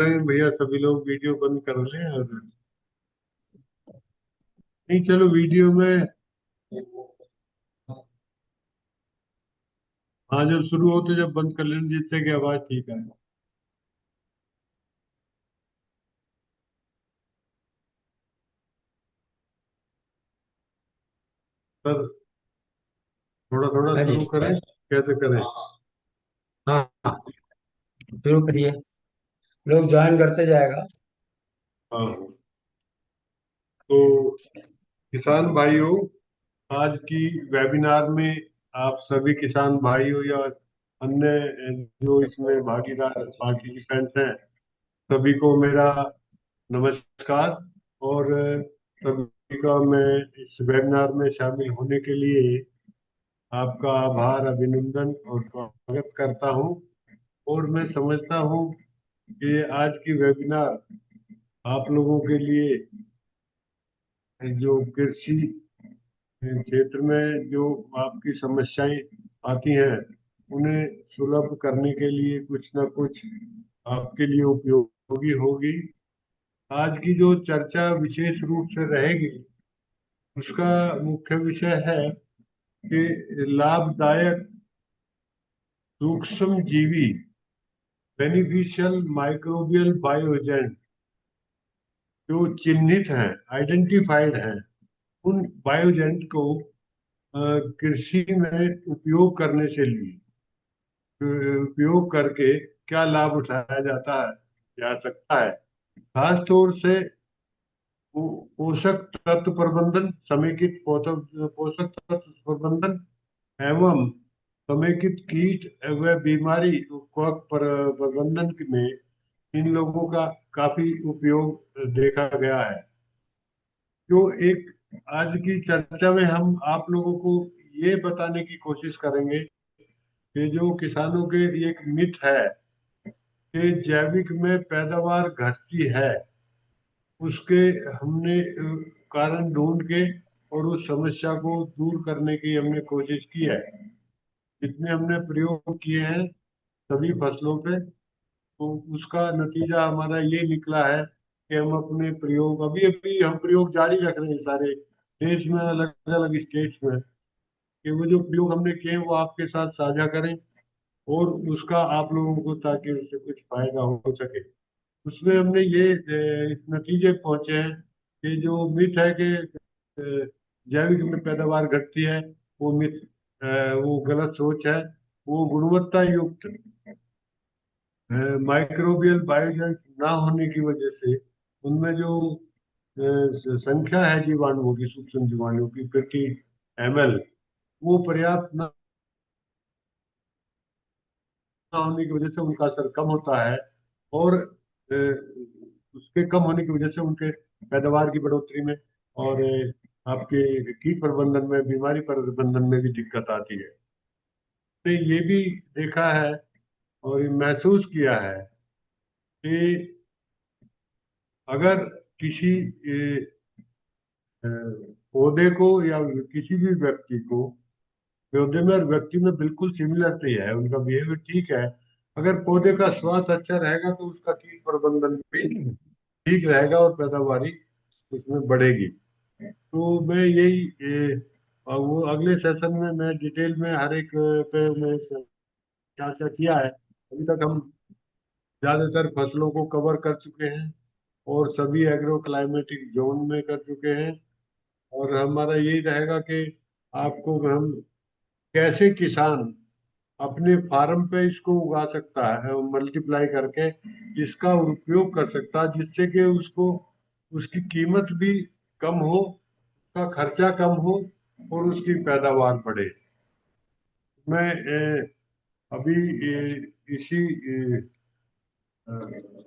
भैया सभी लोग वीडियो बंद कर लें और नहीं, चलो वीडियो में। हाँ, जब शुरू हो तो जब बंद कर लें जिससे कि आवाज ठीक है। सर, थोड़ा थोड़ा हाँ जी। शुरू करें, कैसे करें? हाँ हाँ, शुरू करिए। लोग ज्वाइन करते जाएगा। हाँ, तो किसान भाइयों, आज की वेबिनार में आप सभी किसान भाइयों या अन्य जो इसमें भागीदार पार्टिसिपेंट्स हैं, सभी को मेरा नमस्कार। और सभी का मैं इस वेबिनार में शामिल होने के लिए आपका आभार, अभिनंदन और स्वागत करता हूं। और मैं समझता हूं कि आज की वेबिनार आप लोगों के लिए जो कृषि क्षेत्र में जो आपकी समस्याएं आती हैं, उन्हें सुलभ करने के लिए कुछ ना कुछ आपके लिए उपयोगी होगी। आज की जो चर्चा विशेष रूप से रहेगी, उसका मुख्य विषय है कि लाभदायक सूक्ष्म जीवी, बेनिफिशियल माइक्रोबियल बायो एजेंट, जो चिन्हित हैं, आइडेंटिफाइड हैं, उन बायो एजेंट को कृषि में उपयोग करने से लिए उपयोग करके क्या लाभ उठाया जाता है, जा सकता है। खास तौर से पोषक तत्व प्रबंधन, समेकित पोषक तत्व प्रबंधन एवं समेकित कीट व बीमारी प्रबंधन में इन लोगों का काफी उपयोग देखा गया है। जो एक आज की चर्चा में हम आप लोगों को ये बताने की कोशिश करेंगे कि जो किसानों के एक मिथ है कि जैविक में पैदावार घटती है, उसके हमने कारण ढूंढ के और उस समस्या को दूर करने की हमने कोशिश की है। जितने हमने प्रयोग किए हैं सभी फसलों पे, तो उसका नतीजा हमारा ये निकला है कि हम अपने प्रयोग अभी अभी हम प्रयोग जारी रख रहे हैं सारे देश में, अलग अलग स्टेट्स में, कि वो जो प्रयोग हमने किए हैं वो आपके साथ साझा करें और उसका आप लोगों को, ताकि उससे कुछ फायदा हो सके। उसमें हमने ये इस नतीजे पे पहुंचे हैं कि जो मिथ है कि जैविक में पैदावार घटती है, वो मिथ, वो गलत सोच है। वो गुणवत्ता युक्त माइक्रोबियल बायोजेंट ना होने की वजह से उनमें जो संख्या है जीवाणुओं की, सूक्ष्म जीवाणुओं की प्रति ml, वो पर्याप्त ना होने की वजह से उनका असर कम होता है। और उसके कम होने की वजह से उनके पैदावार की बढ़ोतरी में और आपके कीट प्रबंधन में, बीमारी प्रबंधन में भी दिक्कत आती है। तो ये भी देखा है और ये महसूस किया है कि अगर किसी अ, पौधे को या किसी भी व्यक्ति को, पौधे में और व्यक्ति में बिल्कुल सिमिलरिटी है, उनका बिहेवियर ठीक है। अगर पौधे का स्वास्थ्य अच्छा रहेगा तो उसका कीट प्रबंधन भी ठीक रहेगा और पैदावारी उसमें बढ़ेगी। तो मैं यही और वो अगले सेशन में मैं डिटेल में हर एक पे मैं चर्चा किया है। अभी तक हम ज्यादातर फसलों को कवर कर चुके हैं और सभी एग्रो क्लाइमेटिक जोन में कर चुके हैं। और हमारा यही रहेगा कि आपको हम कैसे किसान अपने फार्म पे इसको उगा सकता है, मल्टीप्लाई करके इसका उपयोग कर सकता है, जिससे कि उसको उसकी कीमत भी कम हो, उसका खर्चा कम हो और उसकी पैदावार बढ़े। मैं अभी इसी अ,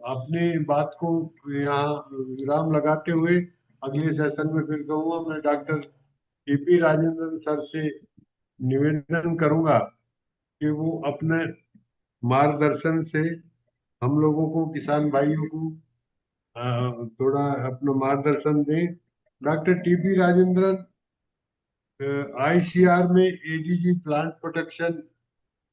अपनी बात को यहाँ विराम लगाते हुए अगले सेशन में फिर कहूँगा। मैं डॉक्टर टीपी राजेंद्रन सर से निवेदन करूंगा कि वो अपने मार्गदर्शन से हम लोगों को, किसान भाइयों को थोड़ा अपना मार्गदर्शन दें। डॉक्टर टीपी राजेंद्रन आईसीआर में ADG plant protection,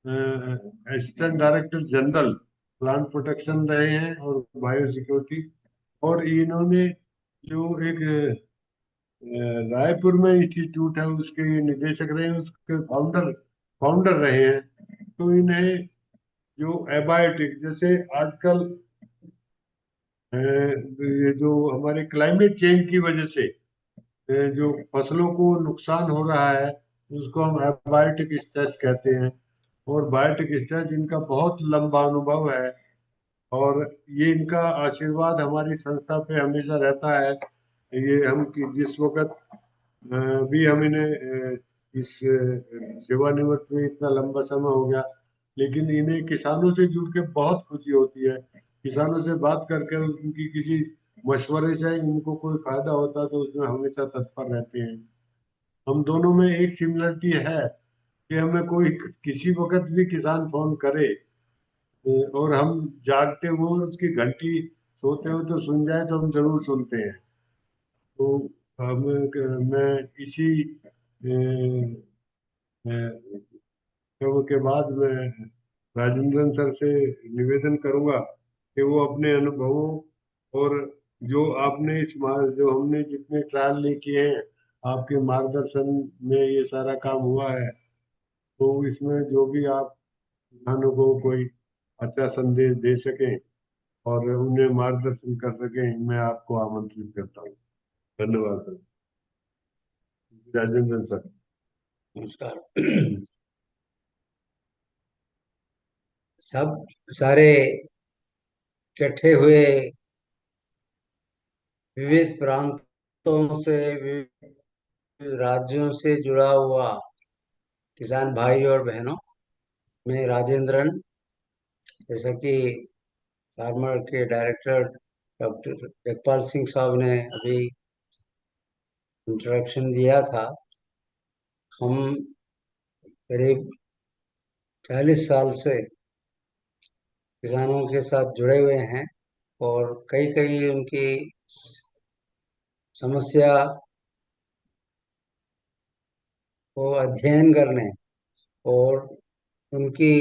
assistant director general plant protection रहे हैं और बायो सिक्योरिटी। और इन्होंने जो एक रायपुर में इंस्टीट्यूट है उसके ये निदेशक रहे हैं, उसके फाउंडर फाउंडर रहे हैं। तो इन्हें जो एबायोटिक जैसे आजकल ये जो हमारे क्लाइमेट चेंज की वजह से जो फसलों को नुकसान हो रहा है उसको हम एबायोटिक स्ट्रेस कहते हैं। और बायोटिक स्ट्रेस इनका बहुत लंबा अनुभव है, और ये इनका आशीर्वाद हमारी संस्था पे हमेशा रहता है। ये हम जिस वक्त भी हम इन्हें इस सेवानिवृत्त में इतना लंबा समय हो गया, लेकिन इन्हें किसानों से जुड़ के बहुत खुशी होती है। किसानों से बात करके उनकी किसी मशवरे से इनको कोई फायदा होता है तो उसमें हमेशा तत्पर रहते हैं। हम दोनों में एक सिमिलरिटी है कि हमें कोई किसी वक्त भी किसान फोन करे और हम जागते हुए और उसकी घंटी सोते हुए तो सुन जाए तो हम जरूर सुनते हैं। तो हम मैं इसी अ, शो के बाद मैं राजेंद्रन सर से निवेदन करूंगा कि वो अपने अनुभवों और जो आपने जो हमने जितने ट्रायल नहीं किए हैं आपके मार्गदर्शन में ये सारा काम हुआ है, तो इसमें जो भी आप किसानों को कोई अच्छा संदेश दे सकें और उन्हें मार्गदर्शन कर सकें, मैं आपको आमंत्रित करता हूँ। धन्यवाद सर। राजेंद्रन सर। नमस्कार। सब सारे इकट्ठे हुए विविध प्रांतों से, विविध राज्यों से जुड़ा हुआ किसान भाई और बहनों, मैं राजेंद्रन, जैसा कि फार्मर के डायरेक्टर डॉक्टर जगपाल सिंह साहब ने अभी इंट्रोडक्शन दिया था। हम करीब 40 साल से किसानों के साथ जुड़े हुए हैं और कई कई उनकी समस्या को अध्ययन करने और उनकी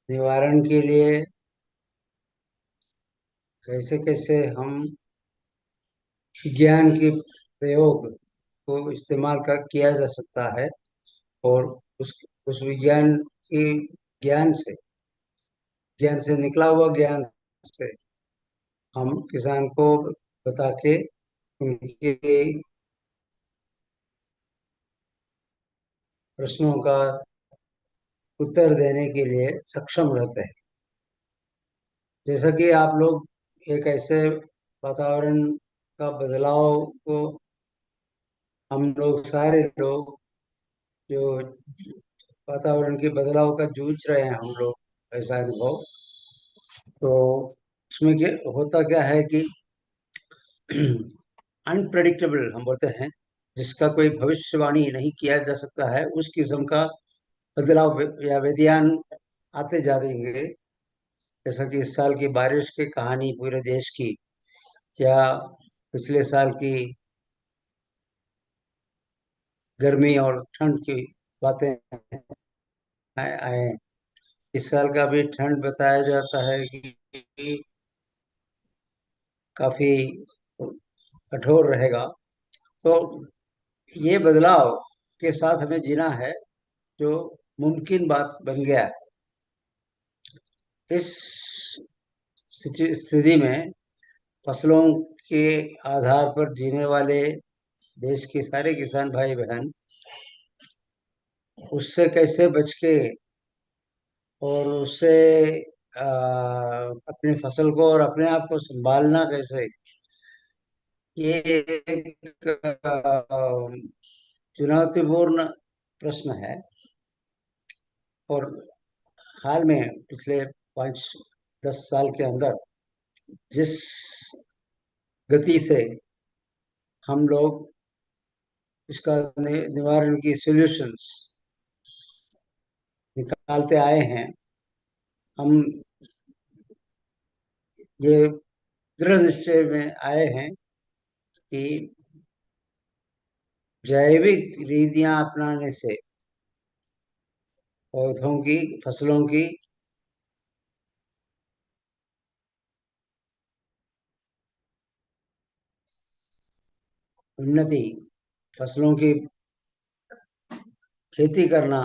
निवारण के लिए कैसे कैसे हम विज्ञान के प्रयोग को इस्तेमाल कर किया जा सकता है, और उस ज्ञान से ज्ञान से निकला हुआ ज्ञान से हम किसान को बता के उनके प्रश्नों का उत्तर देने के लिए सक्षम रहते हैं। जैसा कि आप लोग एक ऐसे वातावरण का बदलाव को, हम लोग सारे लोग जो वातावरण के बदलाव का जूझ रहे हैं, हम लोग ऐसा अनुभव, तो उसमें क्या होता क्या है कि अनप्रडिक्टेबल हम बोलते हैं, जिसका कोई भविष्यवाणी नहीं किया जा सकता है, उस किस्म का बदलाव या व्यतियान आते जा रहेंगे। जैसा कि इस साल की बारिश की कहानी पूरे देश की, या पिछले साल की गर्मी और ठंड की बातें आए। इस साल का भी ठंड बताया जाता है कि काफी कठोर रहेगा। तो ये बदलाव के साथ हमें जीना है, जो मुमकिन बात बन गया है। इस स्थिति में फसलों के आधार पर जीने वाले देश के सारे किसान भाई बहन उससे कैसे बच के और उससे अपनी फसल को और अपने आप को संभालना कैसे, ये एक चुनौतीपूर्ण प्रश्न है। और हाल में पिछले 5-10 साल के अंदर जिस गति से हम लोग इसका निवारण की सॉल्यूशंस निकालते आए हैं, हम ये दृढ़ निश्चय में आए हैं कि जैविक रीतियां अपनाने से पौधों की, फसलों की उन्नति, फसलों की खेती करना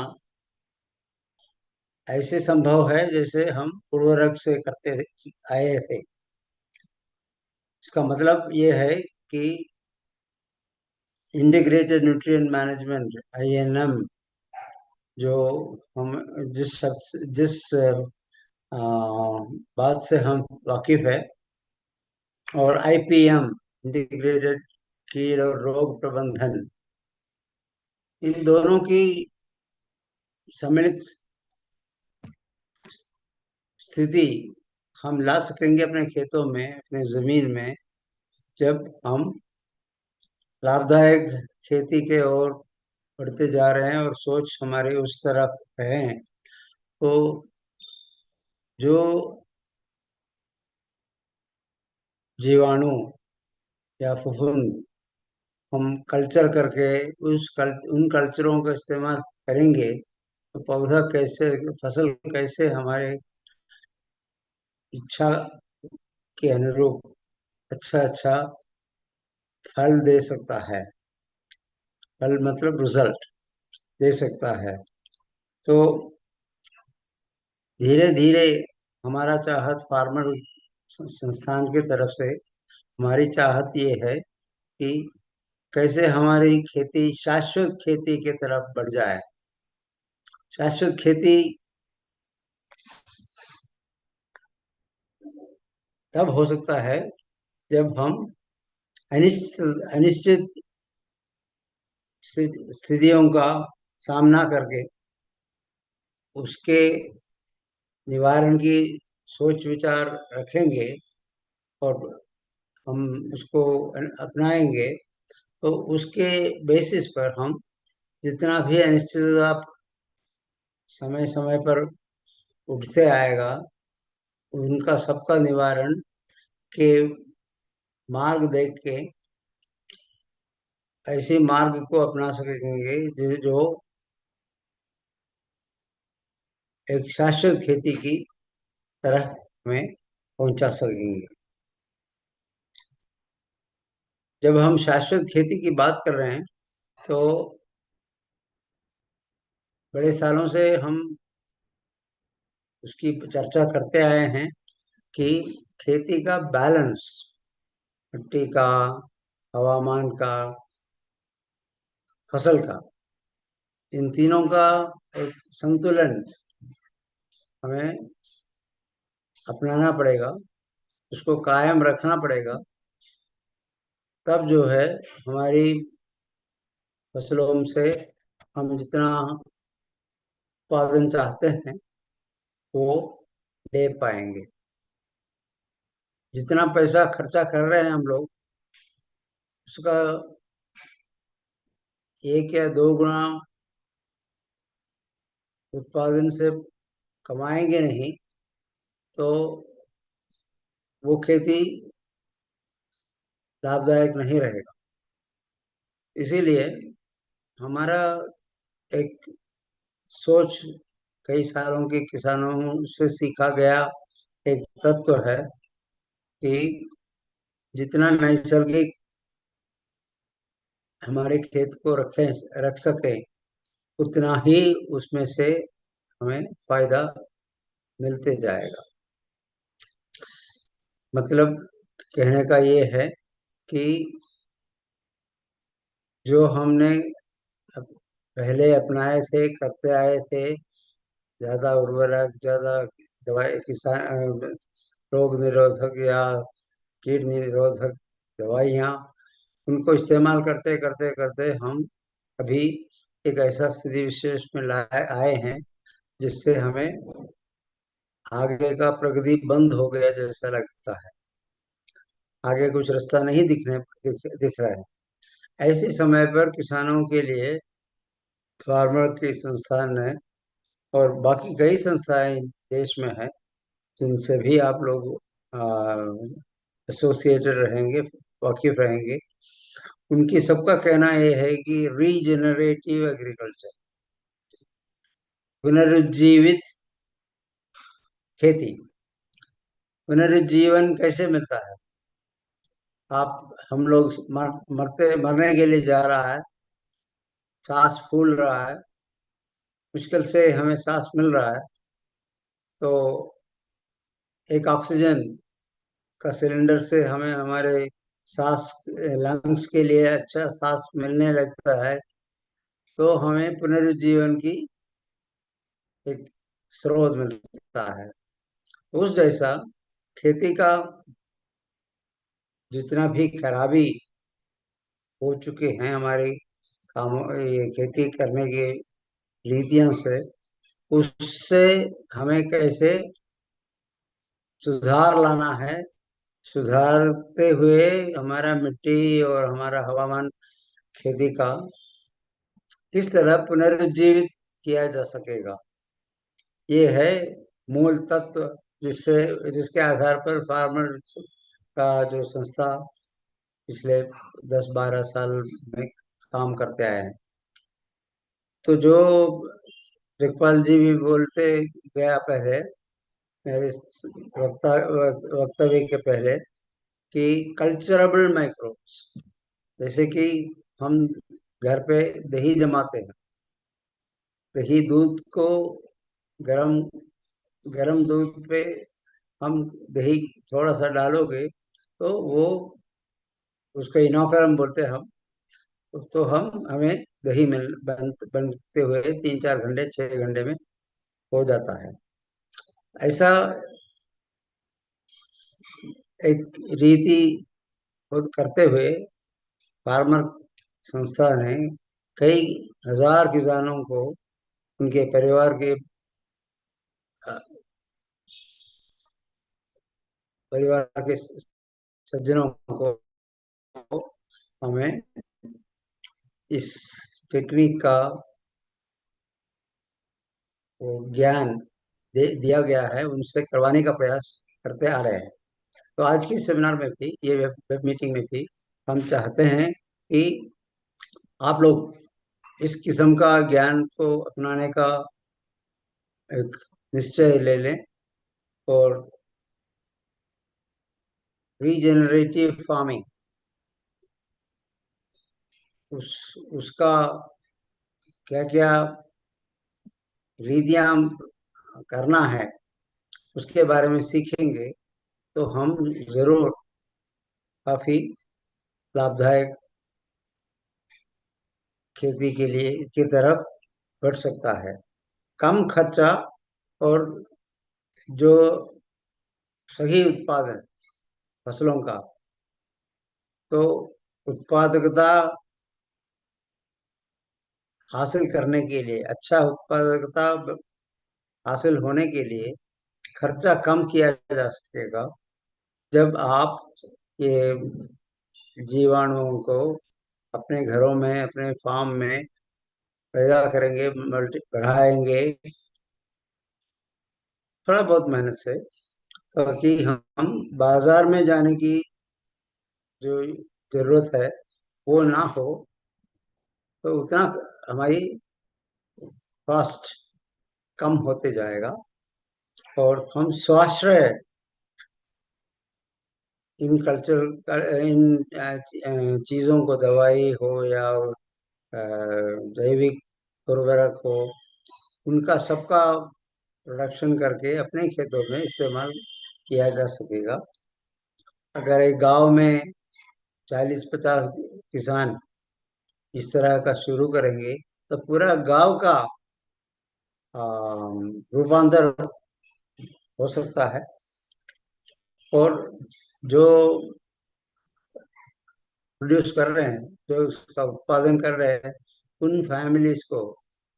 ऐसे संभव है जैसे हम उर्वरक से करते आए थे। इसका मतलब ये है कि इंटीग्रेटेड न्यूट्रिएंट मैनेजमेंट, INM, जो हम जिस आ, बात से हम वाकिफ है, और IPM, इंटीग्रेटेड कीट और रोग प्रबंधन, इन दोनों की सम्मिलित स्थिति हम ला सकेंगे अपने खेतों में, अपने जमीन में, जब हम लाभदायक खेती के ओर बढ़ते जा रहे हैं और सोच हमारी उस तरफ है। तो जो जीवाणु या फफूंद हम कल्चर करके उन कल्चरों का इस्तेमाल करेंगे, तो पौधा कैसे, फसल कैसे हमारे इच्छा के अनुरूप अच्छा अच्छा फल दे सकता है। फल मतलब रिजल्ट दे सकता है। तो धीरे धीरे हमारा चाहत, फार्मर संस्थान की तरफ से हमारी चाहत ये है कि कैसे हमारी खेती शाश्वत खेती की तरफ बढ़ जाए। शाश्वत खेती तब हो सकता है जब हम अनिश्चित अनिश्चित स्थितियों का सामना करके उसके निवारण की सोच विचार रखेंगे और हम उसको अपनाएंगे। तो उसके बेसिस पर हम जितना भी अनिश्चितता समय समय पर उठते आएगा, उनका सबका निवारण के मार्ग देख के ऐसे मार्ग को अपना सकेंगे जो एक शाश्वत खेती की तरह हमें पहुंचा सकेंगे। जब हम शाश्वत खेती की बात कर रहे हैं, तो बड़े सालों से हम उसकी चर्चा करते आए हैं कि खेती का बैलेंस, मिट्टी का, हवामान का, फसल का, इन तीनों का एक संतुलन हमें अपनाना पड़ेगा, उसको कायम रखना पड़ेगा। तब जो है हमारी फसलों से हम जितना उत्पादन चाहते हैं वो ले पाएंगे। जितना पैसा खर्चा कर रहे हैं हम लोग, उसका 1 या 2 गुना उत्पादन से कमाएंगे नहीं, तो वो खेती लाभदायक नहीं रहेगा। इसीलिए हमारा एक सोच, कई सालों के किसानों से सीखा गया एक तत्व है कि जितना नैसर्गिक हमारे खेत को रख सके, उतना ही उसमें से हमें फायदा मिलते जाएगा। मतलब कहने का ये है कि जो हमने पहले अपनाए थे, करते आए थे, ज्यादा उर्वरक, ज्यादा दवाई, रोग निरोधक या कीट निरोधक दवाइयाँ, उनको इस्तेमाल करते करते करते हम अभी एक ऐसा स्थिति विशेष में लाए आए हैं जिससे हमें आगे का प्रगति बंद हो गया जैसा लगता है। आगे कुछ रास्ता नहीं दिख रहा है। ऐसे समय पर किसानों के लिए फार्मर के संस्थान ने और बाकी कई संस्थाएं देश में हैं जिनसे भी आप लोग एसोसिएटेड रहेंगे, वाकिफ रहेंगे। उनकी सबका कहना यह है कि रीजेनरेटिव एग्रीकल्चर, पुनरुज्जीवित खेती, पुनरुज्जीवन कैसे मिलता है? आप हम लोग मरते मरने के लिए जा रहा है, सांस फूल रहा है, मुश्किल से हमें सांस मिल रहा है, तो एक ऑक्सीजन का सिलेंडर से हमें हमारे सांस, लंग्स के लिए अच्छा सांस मिलने लगता है, तो हमें पुनरुज्जीवन की एक स्रोत मिलता है। उस जैसा खेती का जितना भी खराबी हो चुके हैं हमारे कामों, ये खेती करने के रीतियों से, उससे हमें कैसे सुधार लाना है, सुधारते हुए हमारा मिट्टी और हमारा हवामान खेती का किस तरह पुनरुज्जीवित किया जा सकेगा, ये है मूल तत्व, जिससे जिसके आधार पर फार्मर का जो संस्था पिछले 10-12 साल में काम करते आए हैं। तो जो जगपाल जी भी बोलते गया पहले, मेरे वक्तव्य के पहले, कि कल्चरबल माइक्रोब्स, जैसे कि हम घर पे दही जमाते हैं, दही दूध को गरम गरम दूध पे हम दही थोड़ा सा डालोगे तो वो, उसका इनोकरम बोलते हैं हम, तो हम हमें दही बनते हुए 3-4 घंटे 6 घंटे में हो जाता है। ऐसा एक रीति करते हुए फार्मर संस्था ने कई हजार किसानों को, उनके परिवार के परिवार के सज्जनों को हमें इस टेक्निक का वो ज्ञान दिया गया है, उनसे करवाने का प्रयास करते आ रहे हैं। तो आज की सेमिनार में भी, ये वेब मीटिंग में भी, हम चाहते हैं कि आप लोग इस किस्म का ज्ञान को अपनाने का एक निश्चय ले लें, और रीजेनरेटिव फार्मिंग, उस उसका क्या क्या रीतियां करना है, उसके बारे में सीखेंगे तो हम जरूर काफी लाभदायक खेती के लिए की तरफ बढ़ सकता है। कम खर्चा और जो सही उत्पादन फसलों का, तो उत्पादकता हासिल करने के लिए, अच्छा उत्पादकता हासिल होने के लिए खर्चा कम किया जा सकेगा जब आप ये जीवाणुओं को अपने घरों में, अपने फार्म में पैदा करेंगे, मल्टी बढ़ाएंगे, थोड़ा बहुत मेहनत से, ताकि हम बाजार में जाने की जो जरूरत है वो ना हो, तो उतना हमारी कॉस्ट कम होते जाएगा, और हम स्वाश्रय इन चीज़ों को, दवाई हो या जैविक उर्वरक हो, उनका सबका प्रोडक्शन करके अपने खेतों में इस्तेमाल किया जा सकेगा। अगर एक गांव में 40-50 किसान इस तरह का शुरू करेंगे तो पूरा गांव का रूपांतर हो सकता है, और जो प्रोड्यूस कर रहे हैं, जो उसका उत्पादन कर रहे हैं, उन फैमिलीज को,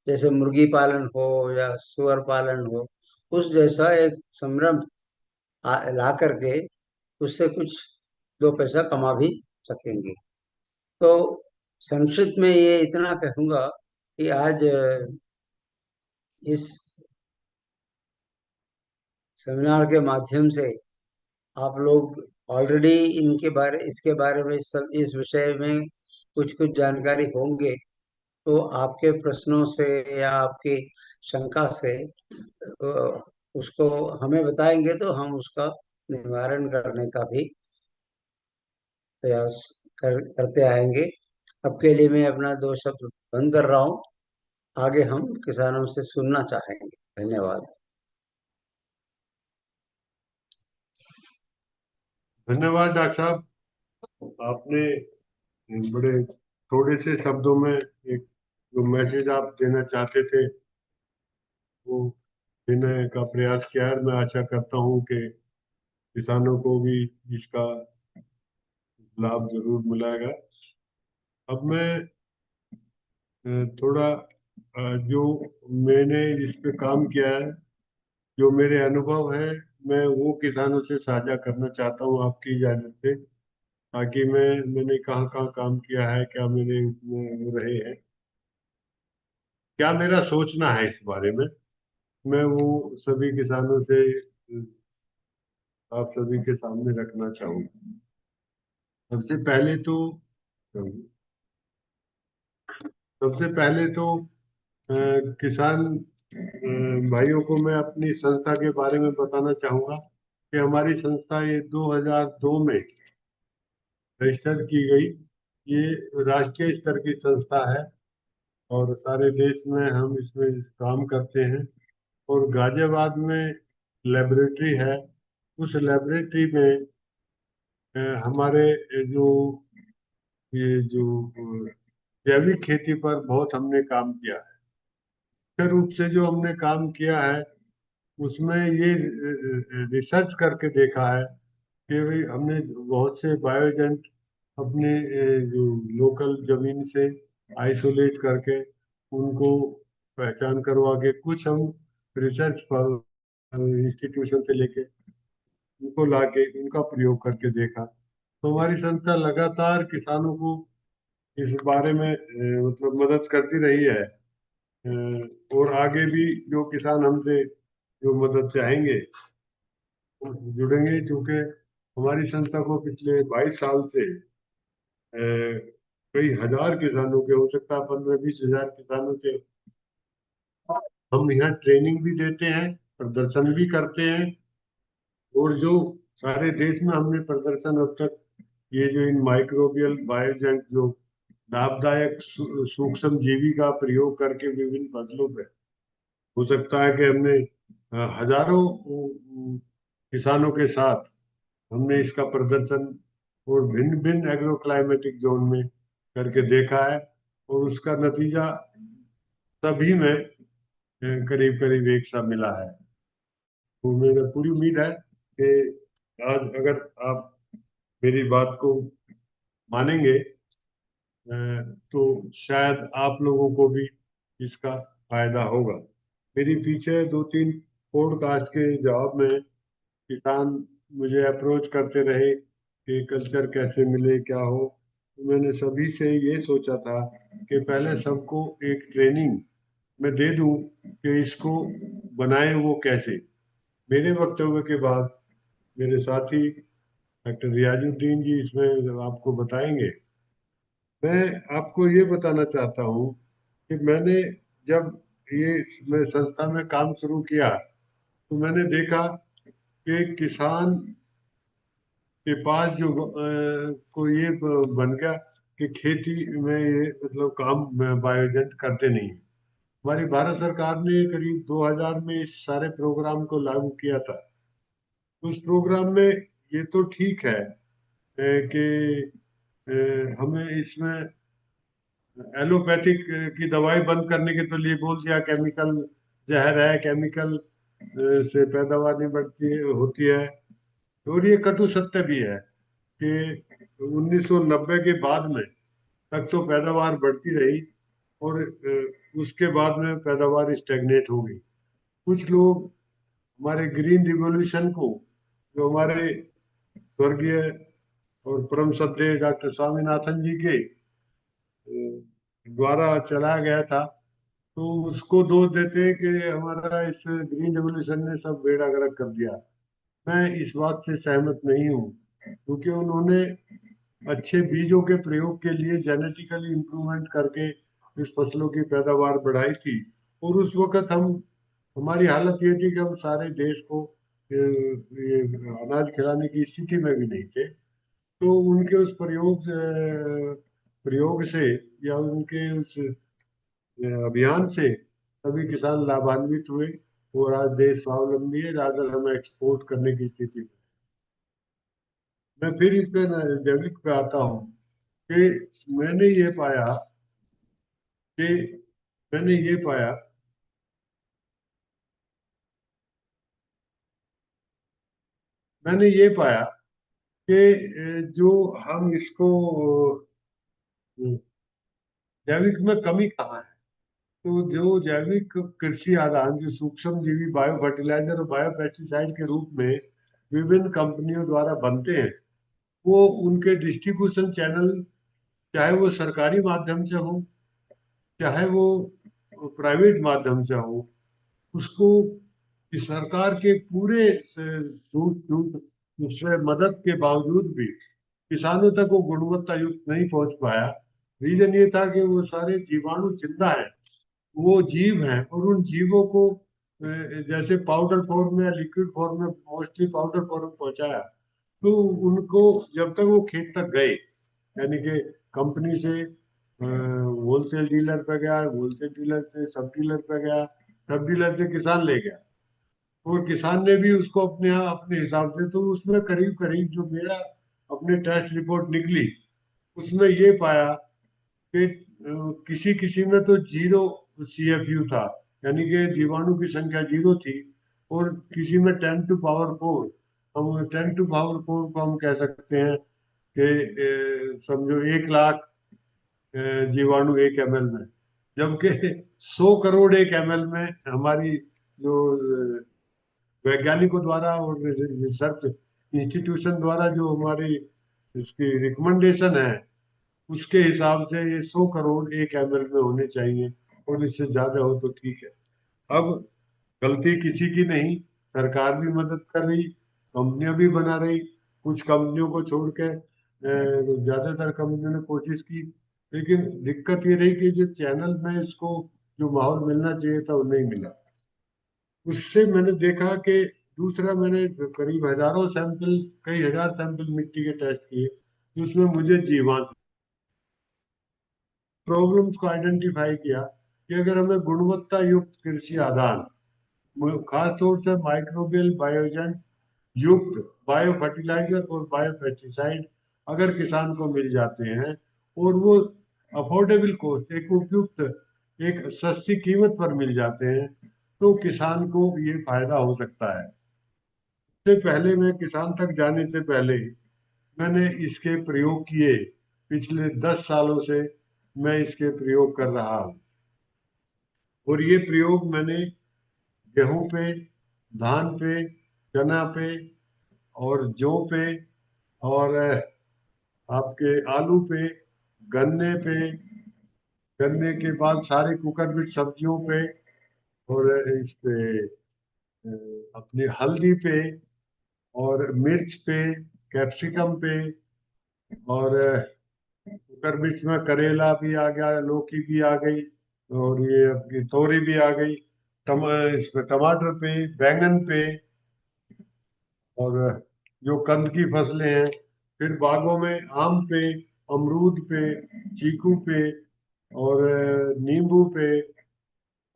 जैसे मुर्गी पालन हो या सुअर पालन हो, उस जैसा एक संरंभ ला करके उससे कुछ दो पैसा कमा भी सकेंगे। तो संक्षिप्त में ये इतना कहूंगा कि आज इस सेमिनार के माध्यम से आप लोग ऑलरेडी इसके बारे में, सब इस विषय में कुछ कुछ जानकारी होंगे, तो आपके प्रश्नों से या आपकी शंका से उसको हमें बताएंगे तो हम उसका निवारण करने का भी प्रयास करते आएंगे। अब के लिए मैं अपना दो शब्द बंद कर रहा हूँ। आगे हम किसानों से सुनना चाहेंगे। धन्यवाद। धन्यवाद डॉक्टर साहब। आपने बड़े थोड़े से शब्दों में एक जो मैसेज आप देना चाहते थे वो देने का प्रयास किया है। मैं आशा करता हूँ कि किसानों को भी इसका लाभ जरूर मिलेगा। अब मैं थोड़ा जो मैंने इस पे काम किया है, जो मेरे अनुभव हैं, मैं वो किसानों से साझा करना चाहता हूँ आपकी इजाज़त से, ताकि मैंने कहाँ कहाँ काम किया है, क्या मेरे उसमें वो रहे हैं, क्या मेरा सोचना है इस बारे में, मैं वो सभी किसानों से आप सभी के सामने रखना चाहूँगा। सबसे पहले तो सबसे पहले तो किसान भाइयों को मैं अपनी संस्था के बारे में बताना चाहूँगा कि हमारी संस्था ये 2002 में रजिस्टर की गई। ये राष्ट्रीय स्तर की संस्था है और सारे देश में हम इसमें काम करते हैं। और गाजियाबाद में लेबोरेटरी है। उस लेबोरेटरी में हमारे जो ये जो जैविक खेती पर बहुत हमने काम किया है। मुख्य रूप से जो हमने काम किया है उसमें ये रिसर्च करके देखा है कि भाई हमने बहुत से बायोएजेंट अपने जो लोकल जमीन से आइसोलेट करके उनको पहचान करवा के कुछ हम रिसर्च पर इंस्टीट्यूशन से लेके उनको लाके उनका प्रयोग करके देखा। तो हमारी संस्था लगातार किसानों को इस बारे में मतलब मदद करती रही है। और आगे भी जो किसान हमसे जो मदद चाहेंगे वो जुड़ेंगे, क्योंकि हमारी संस्था को पिछले 22 साल से कई हजार किसानों के, हो सकता है 15-20 हजार किसानों के हम यहाँ ट्रेनिंग भी देते हैं, प्रदर्शन भी करते हैं। और जो सारे देश में हमने प्रदर्शन अब तक ये जो इन माइक्रोबियल बायोजेंट जो लाभदायक सूक्ष्म जीवी का प्रयोग करके विभिन्न फसलों पे, हो सकता है कि हमने हजारों किसानों के साथ हमने इसका प्रदर्शन और भिन्न भिन्न एग्रो क्लाइमेटिक जोन में करके देखा है। और उसका नतीजा सभी में करीब करीब एक सा मिला है। तो मेरा पूरी उम्मीद है कि आज अगर आप मेरी बात को मानेंगे तो शायद आप लोगों को भी इसका फायदा होगा। मेरी पीछे 2-3 पॉडकास्ट के जवाब में किसान मुझे अप्रोच करते रहे कि कल्चर कैसे मिले, क्या हो। तो मैंने सभी से ये सोचा था कि पहले सबको एक ट्रेनिंग मैं दे दूं कि इसको बनाए वो कैसे। मेरे वक्तव्य के बाद मेरे साथी डॉक्टर रियाजुद्दीन जी इसमें आपको बताएंगे। मैं आपको ये बताना चाहता हूँ कि मैंने जब ये मैं संस्था में काम शुरू किया तो मैंने देखा कि किसान के पास जो को ये बन गया कि खेती में ये मतलब काम बायोजेंट करते नहीं। हमारी भारत सरकार ने करीब 2000 में इस सारे प्रोग्राम को लागू किया था। उस प्रोग्राम में ये तो ठीक है कि हमें इसमें एलोपैथिक की दवाई बंद करने के तो लिए बोल दिया, केमिकल जहर है, केमिकल से पैदावार नहीं बढ़ती है होती है। और ये कटु सत्य भी है कि 1990 के बाद में तक तो पैदावार बढ़ती रही और उसके बाद में पैदावार स्टेगनेट हो गई। कुछ लोग हमारे ग्रीन रिवॉल्यूशन को, जो हमारे स्वर्गीय और परम श्रद्धेय डॉक्टर स्वामीनाथन जी के द्वारा चलाया गया था, तो उसको दोष देते हैं कि हमारा इस ग्रीन रेवोल्यूशन ने सब बेड़ा गर्क कर दिया। मैं इस बात से सहमत नहीं हूँ, क्योंकि उन्होंने अच्छे बीजों के प्रयोग के लिए जेनेटिकली इम्प्रूवमेंट करके इस फसलों की पैदावार बढ़ाई थी। और उस वक्त हमारी हालत ये थी कि हम सारे देश को ये अनाज खिलाने की स्थिति में भी नहीं थे। तो उनके उस प्रयोग से या उनके उस अभियान से सभी किसान लाभान्वित हुए और आज देश स्वावलंबी है, ज्यादा हमें एक्सपोर्ट करने की स्थिति में। मैं फिर इस पे जैविक पे आता हूँ कि मैंने ये पाया कि मैंने ये पाया मैंने ये पाया कि जो हम इसको जैविक में कमी कहाँ है। तो जो जैविक कृषि आदान जो सूक्ष्म जीवी बायो फर्टिलाइजर और बायो पेस्टिसाइड के रूप में विभिन्न कंपनियों द्वारा बनते हैं, वो उनके डिस्ट्रीब्यूशन चैनल, चाहे वो सरकारी माध्यम से हो चाहे वो प्राइवेट माध्यम से हो, उसको कि सरकार के पूरे छूट छूट उससे मदद के बावजूद भी किसानों तक वो गुणवत्ता युक्त नहीं पहुंच पाया। रीजन ये था कि वो सारे जीवाणु जिंदा हैं, वो जीव हैं, और उन जीवों को जैसे पाउडर फॉर्म में या लिक्विड फॉर्म में, मोस्टली पाउडर फॉर्म में पहुंचाया, तो उनको जब तक वो खेत तक गए, यानी कि कंपनी से होलसेल डीलर पे गया, होलसेल डीलर से सब डीलर पे गया, सब डीलर से किसान ले गया, और किसान ने भी उसको अपने यहाँ अपने हिसाब से, तो उसमें करीब करीब जो मेरा अपने टेस्ट रिपोर्ट निकली उसमें ये पाया कि किसी किसी में तो 0 CFU था, यानी कि जीवाणु की संख्या 0 थी, और किसी में 10⁴ हम 10⁴ को हम कह सकते हैं कि समझो 1 लाख जीवाणु 1 ml में, जबकि 100 करोड़ 1 ml में हमारी जो वैज्ञानिकों द्वारा और रिसर्च इंस्टीट्यूशन द्वारा जो हमारी इसकी रिकमेंडेशन है, उसके हिसाब से ये 100 करोड़ 1 ml में होने चाहिए, और इससे ज्यादा हो तो ठीक है। अब गलती किसी की नहीं, सरकार भी मदद कर रही, कंपनियां भी बना रही, कुछ कंपनियों को छोड़ के ज्यादातर कंपनियों ने कोशिश की, लेकिन दिक्कत ये रही कि जो चैनल में इसको जो माहौल मिलना चाहिए था वो नहीं मिला। उससे मैंने देखा कि दूसरा, मैंने करीब हजारों सैंपल, कई हजार सैंपल मिट्टी के टेस्ट किए, तो उसमें मुझे जीवांत प्रॉब्लम्स को आइडेंटिफाई किया कि अगर हमें गुणवत्ता युक्त कृषि आदान, खास तौर से माइक्रोबियल बायोजेंट युक्त बायो फर्टिलाइजर और बायो पेस्टिसाइड अगर किसान को मिल जाते हैं, और वो अफोर्डेबल कॉस्ट, एक उपयुक्त, एक सस्ती कीमत पर मिल जाते हैं, तो किसान को ये फायदा हो सकता है। इससे पहले, मैं किसान तक जाने से पहले मैंने इसके प्रयोग किए, पिछले 10 सालों से मैं इसके प्रयोग कर रहा हूँ, और ये प्रयोग मैंने गेहूं पे, धान पे, चना पे, और जौ पे, और आपके आलू पे, गन्ने पे, गन्ने के बाद सारे कुकर मिक्स सब्जियों पे, और इस पे अपनी हल्दी पे, और मिर्च पे, कैप्सिकम पे, और कुकर मिक्स में करेला भी आ गया, लौकी भी आ गई, और ये आपकी तोरी भी आ गई, इस पे टमाटर पे, बैंगन पे, और जो कंद की फसलें हैं, फिर बागों में आम पे, अमरूद पे, चीकू पे, और नींबू पे,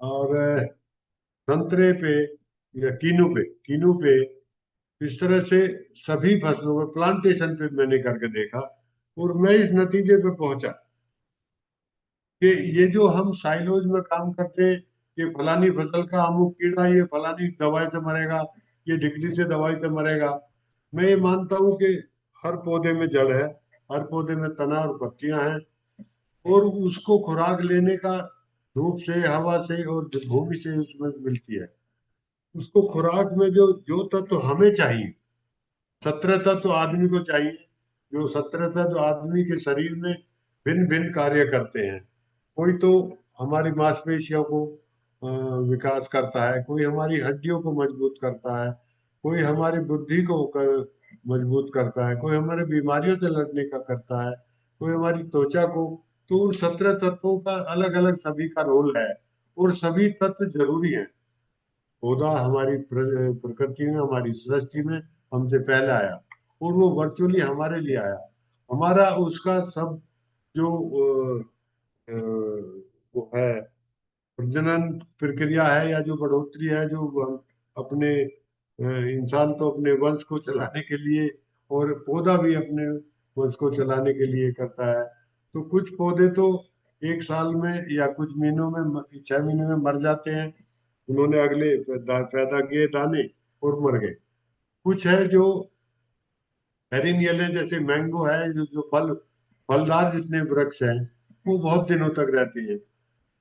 और संतरे पे, या कीनू पे, इस तरह से सभी फसलों में प्लांटेशन पे मैंने करके देखा, और मैं इस नतीजे पे पहुंचा कि ये जो हम साइलोज में काम करते हैं, ये फलानी फसल का अमुक कीड़ा ये फलानी दवाई से मरेगा, ये ढिकली से दवाई से मरेगा, मैं ये मानता हूँ कि हर पौधे में जड़ है, हर पौधे में तना और पत्तियां हैं, और उसको खुराक लेने का धूप से, हवा से और भूमि से उसमें मिलती है। उसको खुराक में जो जो तत्व हमें चाहिए, 17 तत्व आदमी को चाहिए, जो 17 तत्व आदमी के शरीर में भिन्न भिन्न कार्य करते हैं। कोई तो हमारी मांसपेशियों को विकास करता है, कोई हमारी हड्डियों को मजबूत करता है, कोई हमारी बुद्धि को मजबूत करता है, कोई हमारे बीमारियों से लड़ने का करता है, कोई हमारी त्वचा को। तो उन 17 तत्वों का अलग अलग सभी का रोल है, और सभी तत्व जरूरी हैं। पौधा हमारी प्रकृति में, हमारी सृष्टि में हमसे पहले आया, और वो वर्चुअली हमारे लिए आया। हमारा उसका सब जो अ, वो है प्रजनन प्रक्रिया है, या जो बढ़ोतरी है, जो हम अपने इंसान तो अपने वंश को चलाने के लिए, और पौधा भी अपने वंश को चलाने के लिए करता है। तो कुछ पौधे तो एक साल में या कुछ महीनों में 6 महीने में मर जाते हैं, उन्होंने अगले पैदा किए दाने और मर गए। कुछ है जो पेरिनियल है, जैसे मैंगो है, जो फलदार जितने वृक्ष हैं वो बहुत दिनों तक रहते हैं।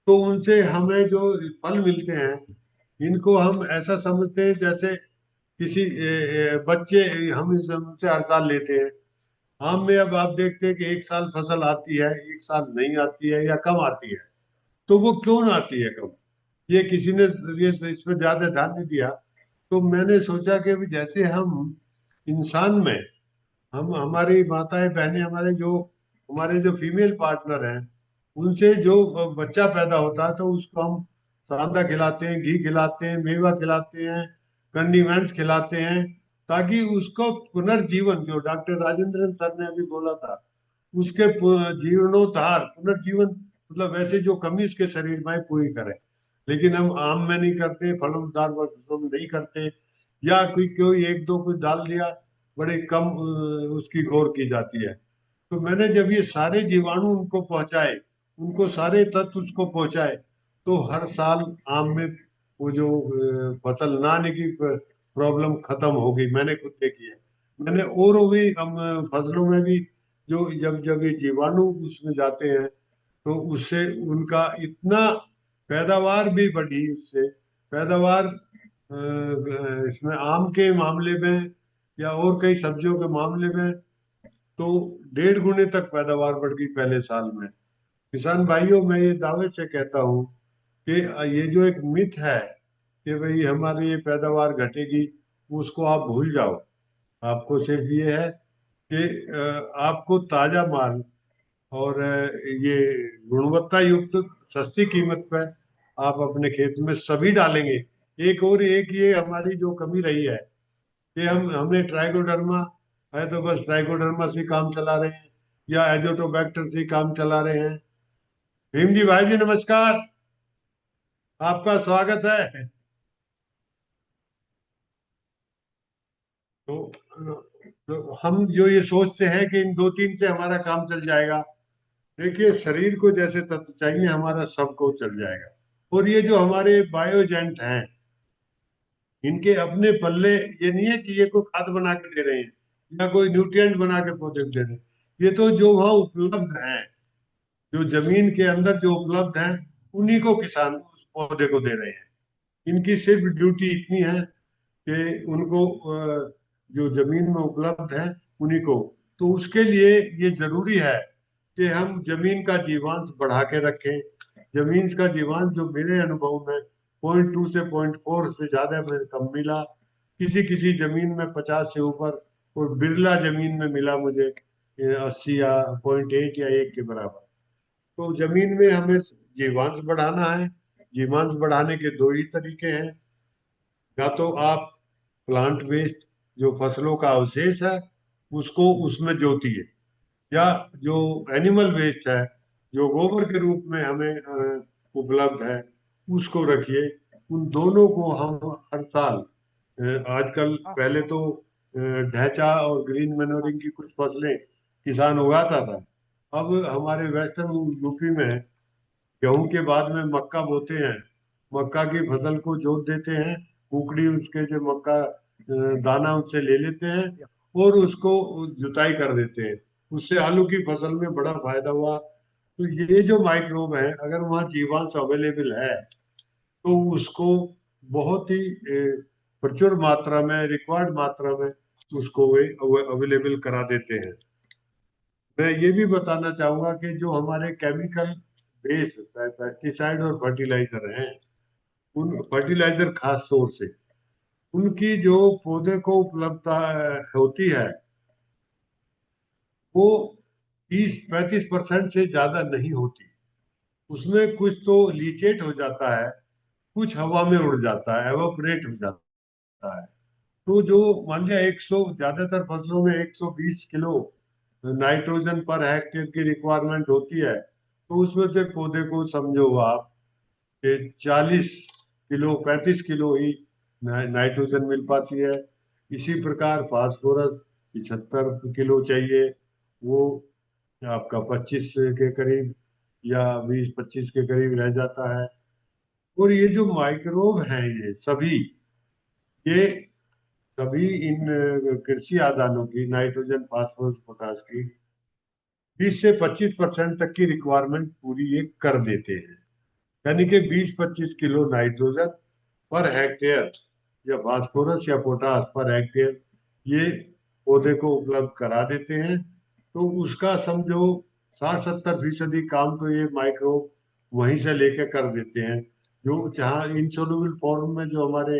तो उनसे हमें जो फल मिलते हैं, इनको हम ऐसा समझते हैं जैसे किसी बच्चे, हम उनसे हर साल लेते हैं। आम में अब आप देखते हैं कि एक साल फसल आती है, एक साल नहीं आती है या कम आती है। तो वो क्यों ना आती है कम, ये किसी ने ये इसमें ज्यादा ध्यान नहीं दिया। तो मैंने सोचा कि भी जैसे हम इंसान में, हम हमारी माताएं बहनें, हमारे जो फीमेल पार्टनर हैं, उनसे जो बच्चा पैदा होता है, तो उसको हम सांदा खिलाते हैं, घी खिलाते हैं, मेवा खिलाते हैं, कंडीमेंट्स खिलाते हैं, ताकि उसको पुनर्जीवन, जो डॉक्टर राजेंद्रन सर ने अभी बोला था, उसके जीर्णोद्धार, पुनर्जीवन, मतलब वैसे जो कमी उसके शरीर में है, पूरी करें। लेकिन हम आम में नहीं करते, फलदार वृक्षों में नहीं करते, या कोई कोई एक दो कुछ डाल दिया, बड़े कम उसकी गौर की जाती है। तो मैंने जब ये सारे जीवाणु उनको पहुंचाए, उनको सारे तत्व उसको पहुंचाए, तो हर साल आम में वो जो फसल ना आने की प्रॉब्लम खत्म हो गई, मैंने खुद देखी है। मैंने और भी हम फसलों में भी जो जब जब ये जीवाणु उसमें जाते हैं, तो उससे उनका इतना पैदावार भी बढ़ी, उससे पैदावार इसमें आम के मामले में या और कई सब्जियों के मामले में तो 1.5 गुने तक पैदावार बढ़ गई पहले साल में। किसान भाइयों, मैं ये दावे से कहता हूँ कि ये जो एक मिथ है कि भाई हमारी ये पैदावार घटेगी, उसको आप भूल जाओ। आपको सिर्फ ये है कि आपको ताजा माल और ये गुणवत्ता युक्त सस्ती कीमत पर आप अपने खेत में सभी डालेंगे। एक ये हमारी जो कमी रही है कि हमने ट्राइकोडर्मा है तो बस ट्राइकोडर्मा से काम चला रहे हैं, या एजोटोबैक्टर से काम चला रहे हैं। भीम जी भाई जी नमस्कार, आपका स्वागत है। तो हम जो ये सोचते हैं कि इन दो तीन से हमारा काम चल जाएगा, देखिए शरीर को जैसे तत्व चाहिए, हमारा सबको चल जाएगा। और ये जो हमारे बायोजेंट हैं, इनके अपने पल्ले, ये नहीं है कि ये कोई खाद बना के दे रहे हैं या कोई न्यूट्रिएंट बना के पौधे को दे रहे हैं। ये तो जो वहाँ उपलब्ध है, जो जमीन के अंदर जो उपलब्ध है, उन्हीं को किसान उस पौधे को दे रहे हैं। इनकी सिर्फ ड्यूटी इतनी है कि उनको जो जमीन में उपलब्ध है उन्हीं को। तो उसके लिए ये जरूरी है कि हम जमीन का जीवांश बढ़ा के रखें। जमीन का जीवांश जो मेरे अनुभव में 0.2 से 0.4 से ज्यादा में कम मिला, किसी किसी जमीन में 50 से ऊपर, और बिरला जमीन में मिला मुझे 80 या 0.8 या 1 के बराबर। तो जमीन में हमें जीवांश बढ़ाना है। जीवांश बढ़ाने के दो ही तरीके हैं, या तो आप प्लांट वेस्ट, जो फसलों का अवशेष है, उसको उसमें जोतिए, या जो एनिमल वेस्ट है, जो गोबर के रूप में हमें उपलब्ध है, उसको रखिए। उन दोनों को हम हर साल, आजकल, पहले तो ढैंचा और ग्रीन मैन्योरिंग की कुछ फसलें किसान उगाता था। अब हमारे वेस्टर्न यूपी में गेहूं के बाद में मक्का बोते हैं, मक्का की फसल को जोत देते हैं, कुकड़ी उसके जो मक्का दाना उससे ले लेते हैं और उसको जुताई कर देते हैं। उससे आलू की फसल में बड़ा फायदा हुआ। तो ये जो माइक्रोब है, अगर वहाँ जीवांश अवेलेबल है, तो उसको बहुत ही प्रचुर मात्रा में, रिक्वायर्ड मात्रा में उसको वे अवेलेबल करा देते हैं। मैं ये भी बताना चाहूंगा कि जो हमारे केमिकल बेस पेस्टिसाइड और फर्टिलाइजर हैं, उन फर्टिलाइजर खास तौर से उनकी जो पौधे को उपलब्धता होती है, वो 30-35% से ज्यादा नहीं होती। उसमें कुछ तो लीचेट हो जाता है, कुछ हवा में उड़ जाता है, एवोपरेट हो जाता है। तो जो मान लिया 100, ज्यादातर फसलों में 120 किलो नाइट्रोजन पर हेक्टेयर की रिक्वायरमेंट होती है, तो उसमें से पौधे को समझो आप कि 40 किलो 35 किलो ही नाइट्रोजन मिल पाती है। इसी प्रकार फास्फोरस 75 किलो चाहिए, वो आपका 25 के करीब या 20-25 के करीब रह जाता है। और ये जो माइक्रोब हैं ये सभी इन कृषि आदानों की नाइट्रोजन फास्फोरस पोटाश की 20 से 25% तक की रिक्वायरमेंट पूरी ये कर देते हैं। यानी कि 20-25 किलो नाइट्रोजन पर हेक्टेयर या फास्फोरस या पोटाश पर हेक्टेयर ये पौधे को उपलब्ध करा देते हैं। तो उसका समझो 60-70% काम तो ये माइक्रोब वहीं से लेके कर देते हैं। जो जहाँ इनसोल्यूबल फॉर्म में जो हमारे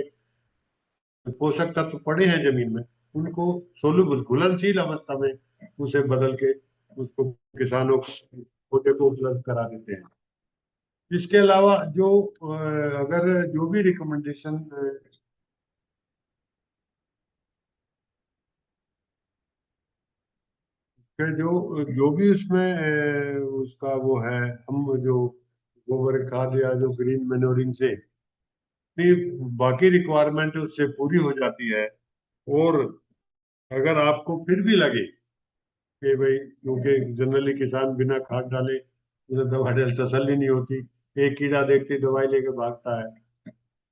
पोषक तत्व पड़े हैं जमीन में, उनको सोलूबल घुलनशील अवस्था में उसे बदल के उसको किसानों को पौधे को उपलब्ध करा देते हैं। इसके अलावा जो अगर जो भी रिकमेंडेशन के जो जो भी उसमें उसका वो है, हम जो गोबर खाद या जो ग्रीन मैन्योरिंग से अपनी बाकी रिक्वायरमेंट उससे पूरी हो जाती है। और अगर आपको फिर भी लगे कि भाई, क्योंकि जनरली किसान बिना खाद डाले उसे दवा डाले तसल्ली नहीं होती, एक कीड़ा देखते ही दवाई लेके भागता है,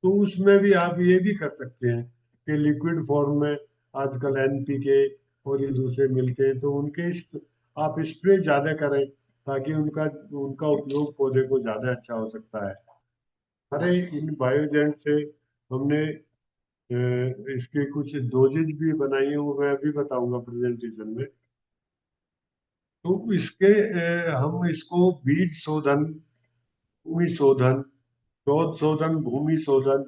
तो उसमें भी आप ये भी कर सकते हैं कि लिक्विड फॉर्म में आजकल एनपीके और ये दूसरे मिलते हैं, तो आप स्प्रे ज्यादा करें ताकि उनका उनका उपयोग पौधे को ज्यादा अच्छा हो सकता है। अरे इन बायोजेंट से हमने इसके कुछ डोजेज भी बनाई है, वो मैं अभी बताऊंगा प्रेजेंटेशन में। तो हम इसको बीज शोधन, भूमि शोधन, पौध शोधन, भूमि शोधन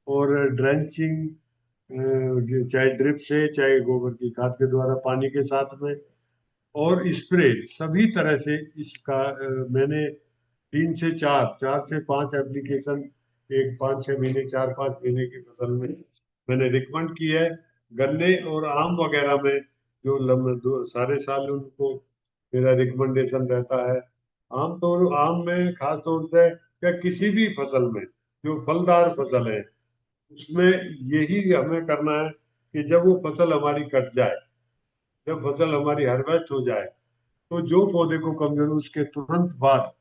और ड्रेंचिंग, चाहे ड्रिप से चाहे गोबर की खाद के द्वारा पानी के साथ में, और स्प्रे, सभी तरह से इसका मैंने 4 से 5 एप्लीकेशन एक 5-6 महीने 4-5 महीने की फसल में मैंने रिकमेंड की है। गन्ने और आम वगैरह में जो सारे साल उनको मेरा रिकमेंडेशन रहता है। आम में खास तौर से या किसी भी फसल में जो फलदार फसल है, उसमें यही हमें करना है कि जब वो फसल हमारी कट जाए, जब फसल हमारी हार्वेस्ट हो जाए, तो जो पौधे को कमजोर उसके तुरंत बाद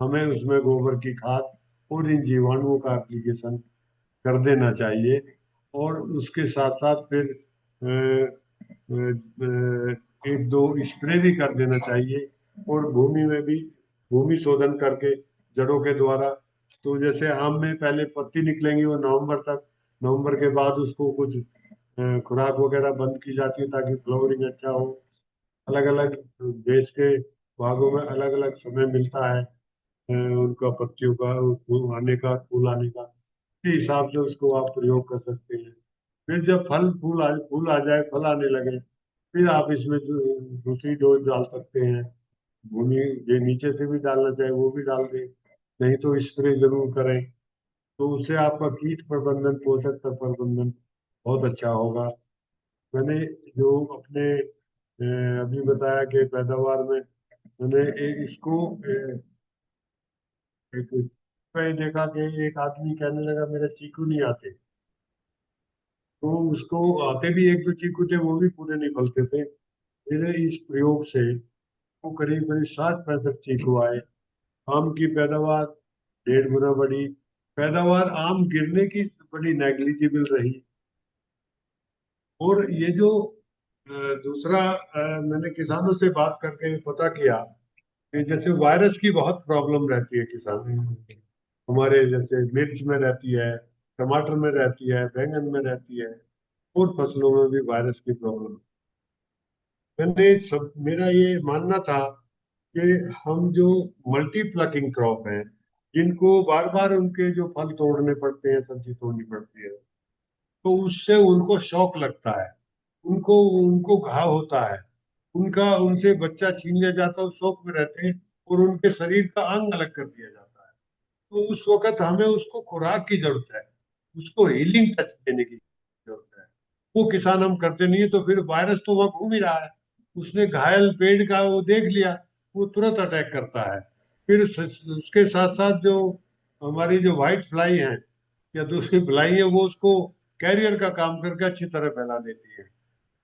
हमें उसमें गोबर की खाद और इन जीवाणुओं का एप्लीकेशन कर देना चाहिए। और उसके साथ साथ फिर एक दो स्प्रे भी कर देना चाहिए। और भूमि में भी भूमि शोधन करके जड़ों के द्वारा, तो जैसे आम में पहले पत्ती निकलेंगी वो नवंबर तक, नवंबर के बाद उसको कुछ खुराक वगैरह बंद की जाती है ताकि फ्लावरिंग अच्छा हो। अलग अलग देश के भागों में अलग अलग समय मिलता है उनका पत्तियों का फूल आने का, फूल आने का, उसी हिसाब से उसको आप प्रयोग कर सकते हैं। फिर जब फूल आ जाए, फल आने लगे, फिर आप इसमें दूसरी डोज डाल सकते हैं। भूमि ये नीचे से भी डालना चाहे वो भी डाल दें, नहीं तो स्प्रे जरूर करें। तो उससे आपका कीट प्रबंधन, पोषक तत्व प्रबंधन बहुत अच्छा होगा। मैंने जो अपने अभी बताया कि पैदावार में मैंने इसको एक पे देखा कि एक आदमी कहने लगा मेरे चीकू नहीं आते, तो उसको आते भी एक दो चीकू थे, वो भी पूरे नहीं फलते थे। मेरे इस प्रयोग से वो करीब करीब 60-65 चीकू आए। आम की पैदावार 1.5 गुना बढ़ी। पैदावार आम गिरने की बड़ी नेग्लिजिबल रही। और ये जो दूसरा मैंने किसानों से बात करके पता किया कि जैसे वायरस की बहुत प्रॉब्लम रहती है किसानों को, हमारे जैसे मिर्च में रहती है, टमाटर में रहती है, बैंगन में रहती है, और फसलों में भी वायरस की प्रॉब्लम। मेरा ये मानना था कि हम जो मल्टी प्लकिंग क्रॉप हैं, जिनको बार बार उनके जो फल तोड़ने पड़ते हैं, सब्जी तोड़नी पड़ती है, तो उससे उनको शौक लगता है, उनको उनको घाव होता है, उनका उनसे बच्चा छीन लिया जाता है, शौक में रहते हैं, और उनके शरीर का अंग अलग कर दिया जाता है। तो उस वक्त हमें उसको खुराक की जरूरत है, उसको हीलिंग टच देने की जरूरत है। वो किसान हम करते नहीं है, तो फिर वायरस तो वहां घूम ही रहा है, उसने घायल पेड़ का वो देख लिया, वो तुरंत अटैक करता है। फिर उसके साथ साथ जो हमारी जो व्हाइट फ्लाई है या दूसरी फ्लाई है, वो उसको कैरियर का काम करके अच्छी तरह फैला देती है।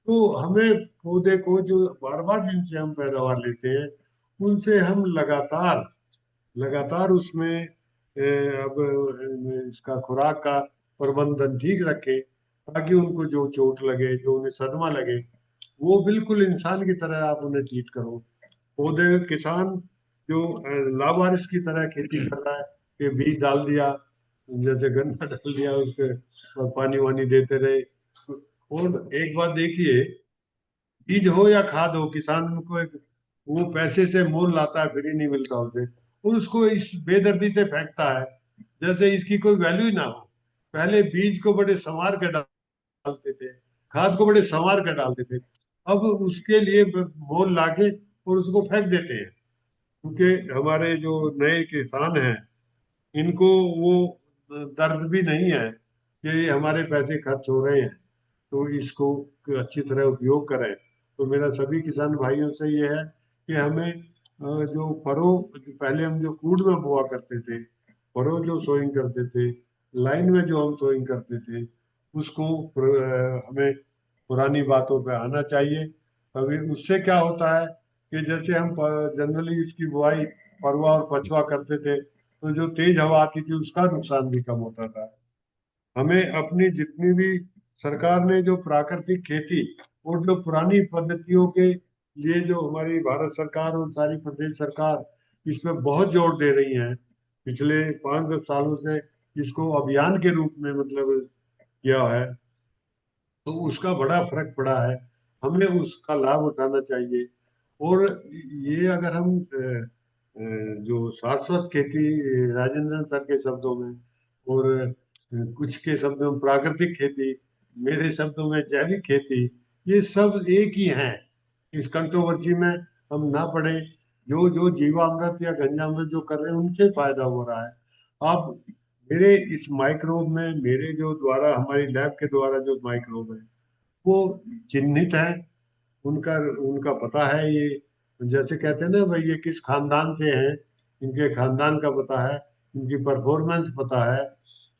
तो हमें पौधे को जो बार बार जिनसे हम पैदावार लेते हैं, उनसे हम लगातार लगातार उसमें अब इसका खुराक का प्रबंधन ठीक रखें, ताकि उनको जो चोट लगे, जो उन्हें सदमा लगे, वो बिल्कुल इंसान की तरह आप उन्हें ट्रीट करो। पौधे किसान जो लावारिस की तरह खेती कर रहा है, कि बीज डाल दिया, जैसे गन्ना डाल दिया, उसके और पानी वानी देते रहे। और एक बात देखिए, बीज हो या खाद हो, किसान को एक वो पैसे से मोल लाता है, फ्री नहीं मिलता उसे, और उसको इस बेदर्दी से फेंकता है जैसे इसकी कोई वैल्यू ही ना हो। पहले बीज को बड़े संवार के डालते थे, खाद को बड़े संवार के डालते थे, अब उसके लिए मोल लाके और उसको फेंक देते हैं। क्योंकि हमारे जो नए किसान हैं, इनको वो दर्द भी नहीं है कि ये हमारे पैसे खर्च हो रहे हैं, तो इसको अच्छी तरह उपयोग करें। तो मेरा सभी किसान भाइयों से ये है कि हमें जो फरो, पहले हम जो कूड़ में बोआ करते थे, फरो जो सोइंग करते थे, लाइन में जो हम सोइंग करते थे, उसको हमें पुरानी बातों पे आना चाहिए। अभी उससे क्या होता है कि जैसे हम जनरली इसकी बुआई परवा और पछवा करते थे, तो जो तेज हवा आती थी उसका नुकसान भी कम होता था। हमें अपनी जितनी भी सरकार ने जो प्राकृतिक खेती और जो पुरानी पद्धतियों के लिए जो हमारी भारत सरकार और सारी प्रदेश सरकार इसमें बहुत जोर दे रही है, पिछले 5-10 सालों से इसको अभियान के रूप में मतलब किया है, तो उसका बड़ा फर्क पड़ा है। हमें उसका लाभ उठाना चाहिए। और ये अगर हम जो शाश्वत खेती, राजेंद्र सर के शब्दों में, और कुछ के शब्दों में प्राकृतिक खेती, मेरे शब्दों में जैविक खेती, ये सब एक ही हैं। इस कंट्रोवर्सी में हम ना पड़े। जो जो जीवामृत या गंजामृत जो कर रहे हैं, उनसे फायदा हो रहा है। अब मेरे इस माइक्रोब में, मेरे जो द्वारा हमारी लैब के द्वारा जो माइक्रोब है, वो चिन्हित है। उनका उनका पता है। ये जैसे कहते हैं ना भाई, ये किस खानदान से हैं, इनके खानदान का पता है, इनकी परफॉर्मेंस पता है।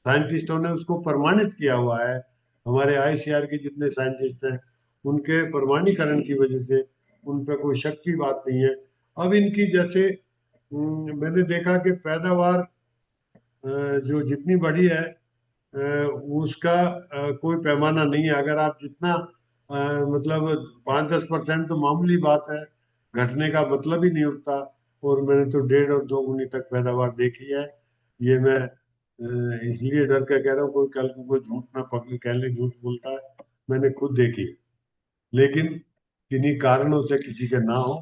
साइंटिस्टों ने उसको प्रमाणित किया हुआ है। हमारे आईसीआर के जितने साइंटिस्ट हैं, उनके प्रमाणीकरण की वजह से उन पर कोई शक की बात नहीं है। अब इनकी जैसे मैंने देखा कि पैदावार जो जितनी बड़ी है, अ, उसका कोई पैमाना नहीं है। अगर आप जितना मतलब 5-10% तो मामूली बात है, घटने का मतलब ही नहीं उठता। और मैंने तो 1.5 और 2 गुनी तक पैदावार देखी है। ये मैं इसलिए डर के कह रहा हूँ, कोई कल को कोई झूठ ना पकड़ कह ले झूठ बोलता है। मैंने खुद देखी है। लेकिन किन्हीं कारणों से किसी के ना हो,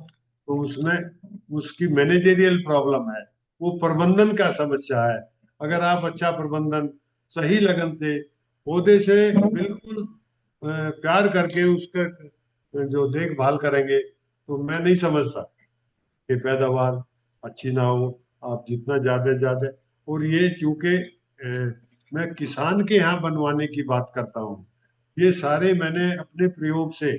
तो उसमें उसकी मैनेजेरियल प्रॉब्लम है, वो प्रबंधन का समस्या है। अगर आप अच्छा प्रबंधन सही लगन से पौधे से बिल्कुल प्यार करके उसका जो देखभाल करेंगे, तो मैं नहीं समझता कि पैदावार अच्छी ना हो। आप जितना ज्यादा ज्यादा, और ये चूंकि मैं किसान के यहाँ बनवाने की बात करता हूँ, ये सारे मैंने अपने प्रयोग से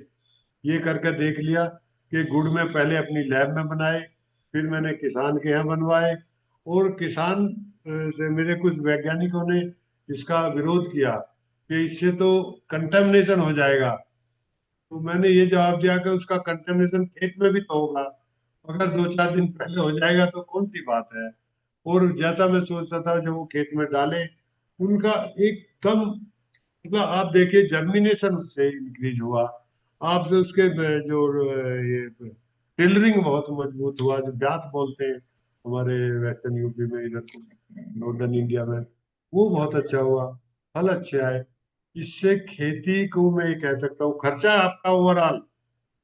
ये करके देख लिया कि गुड़ में पहले अपनी लैब में बनाए, फिर मैंने किसान के यहाँ बनवाए। और किसान से मेरे कुछ वैज्ञानिकों ने इसका विरोध किया कि इससे तो कंटेमिनेशन हो जाएगा। तो मैंने ये जवाब दिया कि उसका कंटेमिनेशन खेत में भी तो होगा। अगर 2-4 दिन पहले हो जाएगा तो कौन सी बात है। और जैसा मैं सोचता था, जब वो खेत में डाले, उनका एकदम मतलब आप देखिए जर्मिनेशन उससे इंक्रीज हुआ। आप जो उसके जो ये टेलरिंग बहुत मजबूत हुआ, जो ब्यात बोलते हैं हमारे वेस्टर्न यूपी में, इधर नॉर्दर्न इंडिया में, वो बहुत अच्छा हुआ। फल अच्छे आए। इससे खेती को मैं ये कह सकता हूँ, खर्चा आपका ओवरऑल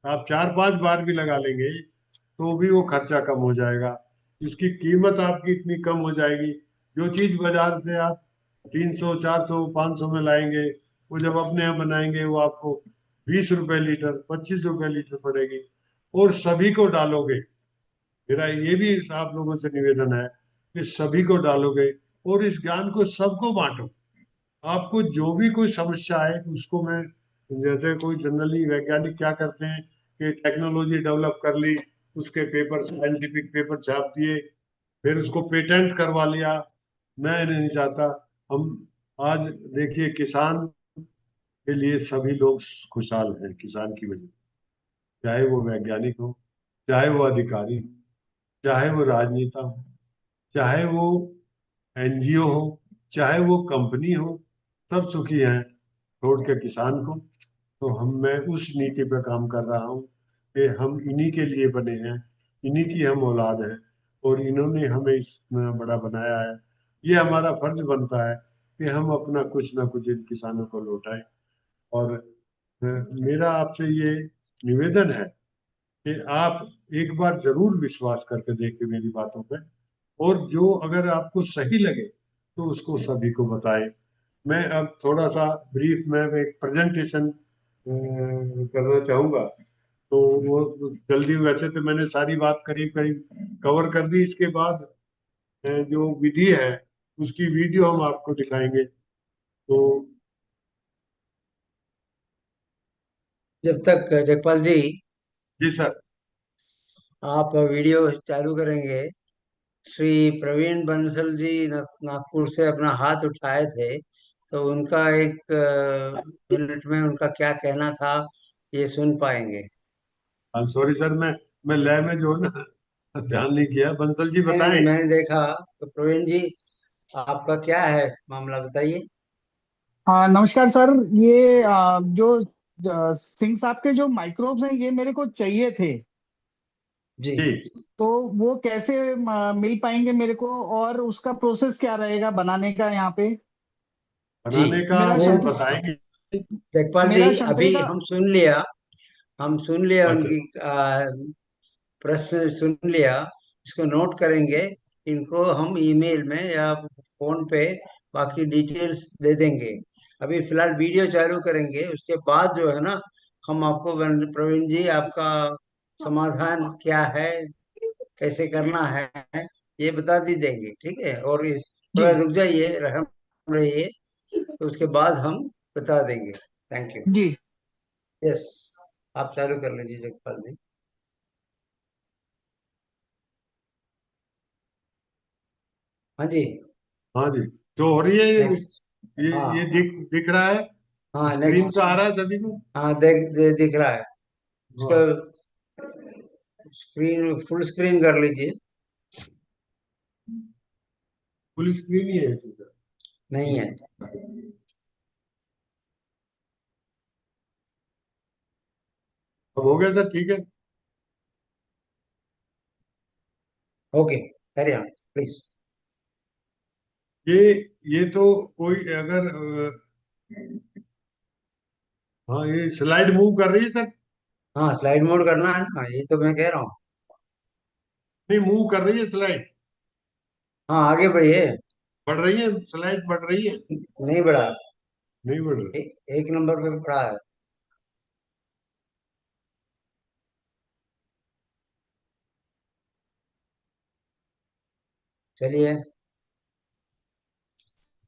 आप 4-5 बार भी लगा लेंगे, तो भी वो खर्चा कम हो जाएगा। इसकी कीमत आपकी इतनी कम हो जाएगी। जो चीज बाजार से आप 300, 400, 500 में लाएंगे, वो जब अपने यहाँ बनाएंगे, वो आपको 20 रुपए लीटर, 25 रुपए लीटर पड़ेगी। और सभी को डालोगे, मेरा ये भी आप लोगों से निवेदन है कि सभी को डालोगे और इस ज्ञान को सबको बांटो। आपको जो भी कोई समस्या है उसको मैं, जैसे कोई जनरली वैज्ञानिक क्या करते हैं कि टेक्नोलॉजी डेवलप कर ली, उसके पेपर, साइंटिफिक पेपर छाप दिए, फिर उसको पेटेंट करवा लिया। मैं नहीं चाहता। हम आज देखिए, किसान के लिए सभी लोग खुशहाल हैं किसान की वजह से। चाहे वो वैज्ञानिक हो, चाहे वो अधिकारी हो, चाहे वो राजनेता हो, चाहे वो एनजीओ हो, चाहे वो कंपनी हो, सब सुखी हैं छोड़ के किसान को। तो मैं उस नीति पे काम कर रहा हूँ कि हम इन्हीं के लिए बने हैं, इन्हीं की हम औलाद हैं, और इन्होंने हमें इतना बड़ा बनाया है। ये हमारा फर्ज बनता है कि हम अपना कुछ ना कुछ इन किसानों को लौटाएं। और मेरा आपसे ये निवेदन है कि आप एक बार जरूर विश्वास करके देखें मेरी बातों पे, और जो अगर आपको सही लगे तो उसको सभी को बताएं। मैं अब थोड़ा सा ब्रीफ में एक प्रेजेंटेशन करना चाहूंगा। तो वो जल्दी, वैसे तो मैंने सारी बात करीब करीब कवर कर दी। इसके बाद जो विधि है उसकी वीडियो हम आपको दिखाएंगे। तो जब तक जगपाल जी जी सर। आप वीडियो चालू करेंगे, श्री प्रवीण बंसल जी नागपुर से अपना हाथ उठाए थे, तो उनका एक मिनट में उनका क्या कहना था ये सुन पाएंगे। आई एम सॉरी सर, मैं लय में जो है ना ध्यान नहीं किया। बंसल जी नहीं नहीं नहीं, बताएं। मैंने देखा। तो प्रवीण जी, आपका क्या है मामला, बताइए। हाँ नमस्कार सर। ये जो सिंह साहब के जो माइक्रोब्स हैं ये मेरे को चाहिए थे। जी जी, तो वो कैसे मिल पाएंगे मेरे को, और उसका प्रोसेस क्या रहेगा बनाने का यहाँ पे। जी, बनाने का मेरा वो संत बताएंगे। जगपाल जी, मेरा संतरे अभी का। हम सुन लिया अच्छा। उनकी प्रश्न सुन लिया, इसको नोट करेंगे। इनको हम ईमेल में या फोन पे बाकी डिटेल्स दे देंगे। अभी फिलहाल वीडियो चालू करेंगे, उसके बाद जो है ना, हम आपको प्रवीण जी, आपका समाधान क्या है, कैसे करना है, ये बता दी देंगे, ठीक है। और जी थोड़ा रुक जाइए, रहम रहिए, तो उसके बाद हम बता देंगे। Thank you. जी यस, आप चालू कर लीजिए जगपाल जी। हाँ जी। हाँ जी। तो हो रही है ये नेक्स्ट। ये हाँ दिख रहा है। हाँ, स्क्रीन नेक्स्ट। पे आ रहा है सभी को। हाँ, दिख रहा है। उसका हाँ, स्क्रीन फुल स्क्रीन कर लीजिए। फुल स्क्रीन ही है ये तो। नहीं है। अब हो गया सर, ठीक है। Okay, carry on please. ये ये तो कोई अगर हाँ, ये स्लाइड मूव कर रही है सर। हाँ, स्लाइड मोड करना है ना, ये तो मैं कह रहा हूँ। नहीं, मूव कर रही है स्लाइड। हाँ, आगे बढ़िए। बढ़ रही है, स्लाइड बढ़ रही है। नहीं बढ़ा। नहीं बढ़ रही। एक नंबर पे बढ़ा है। चलिए,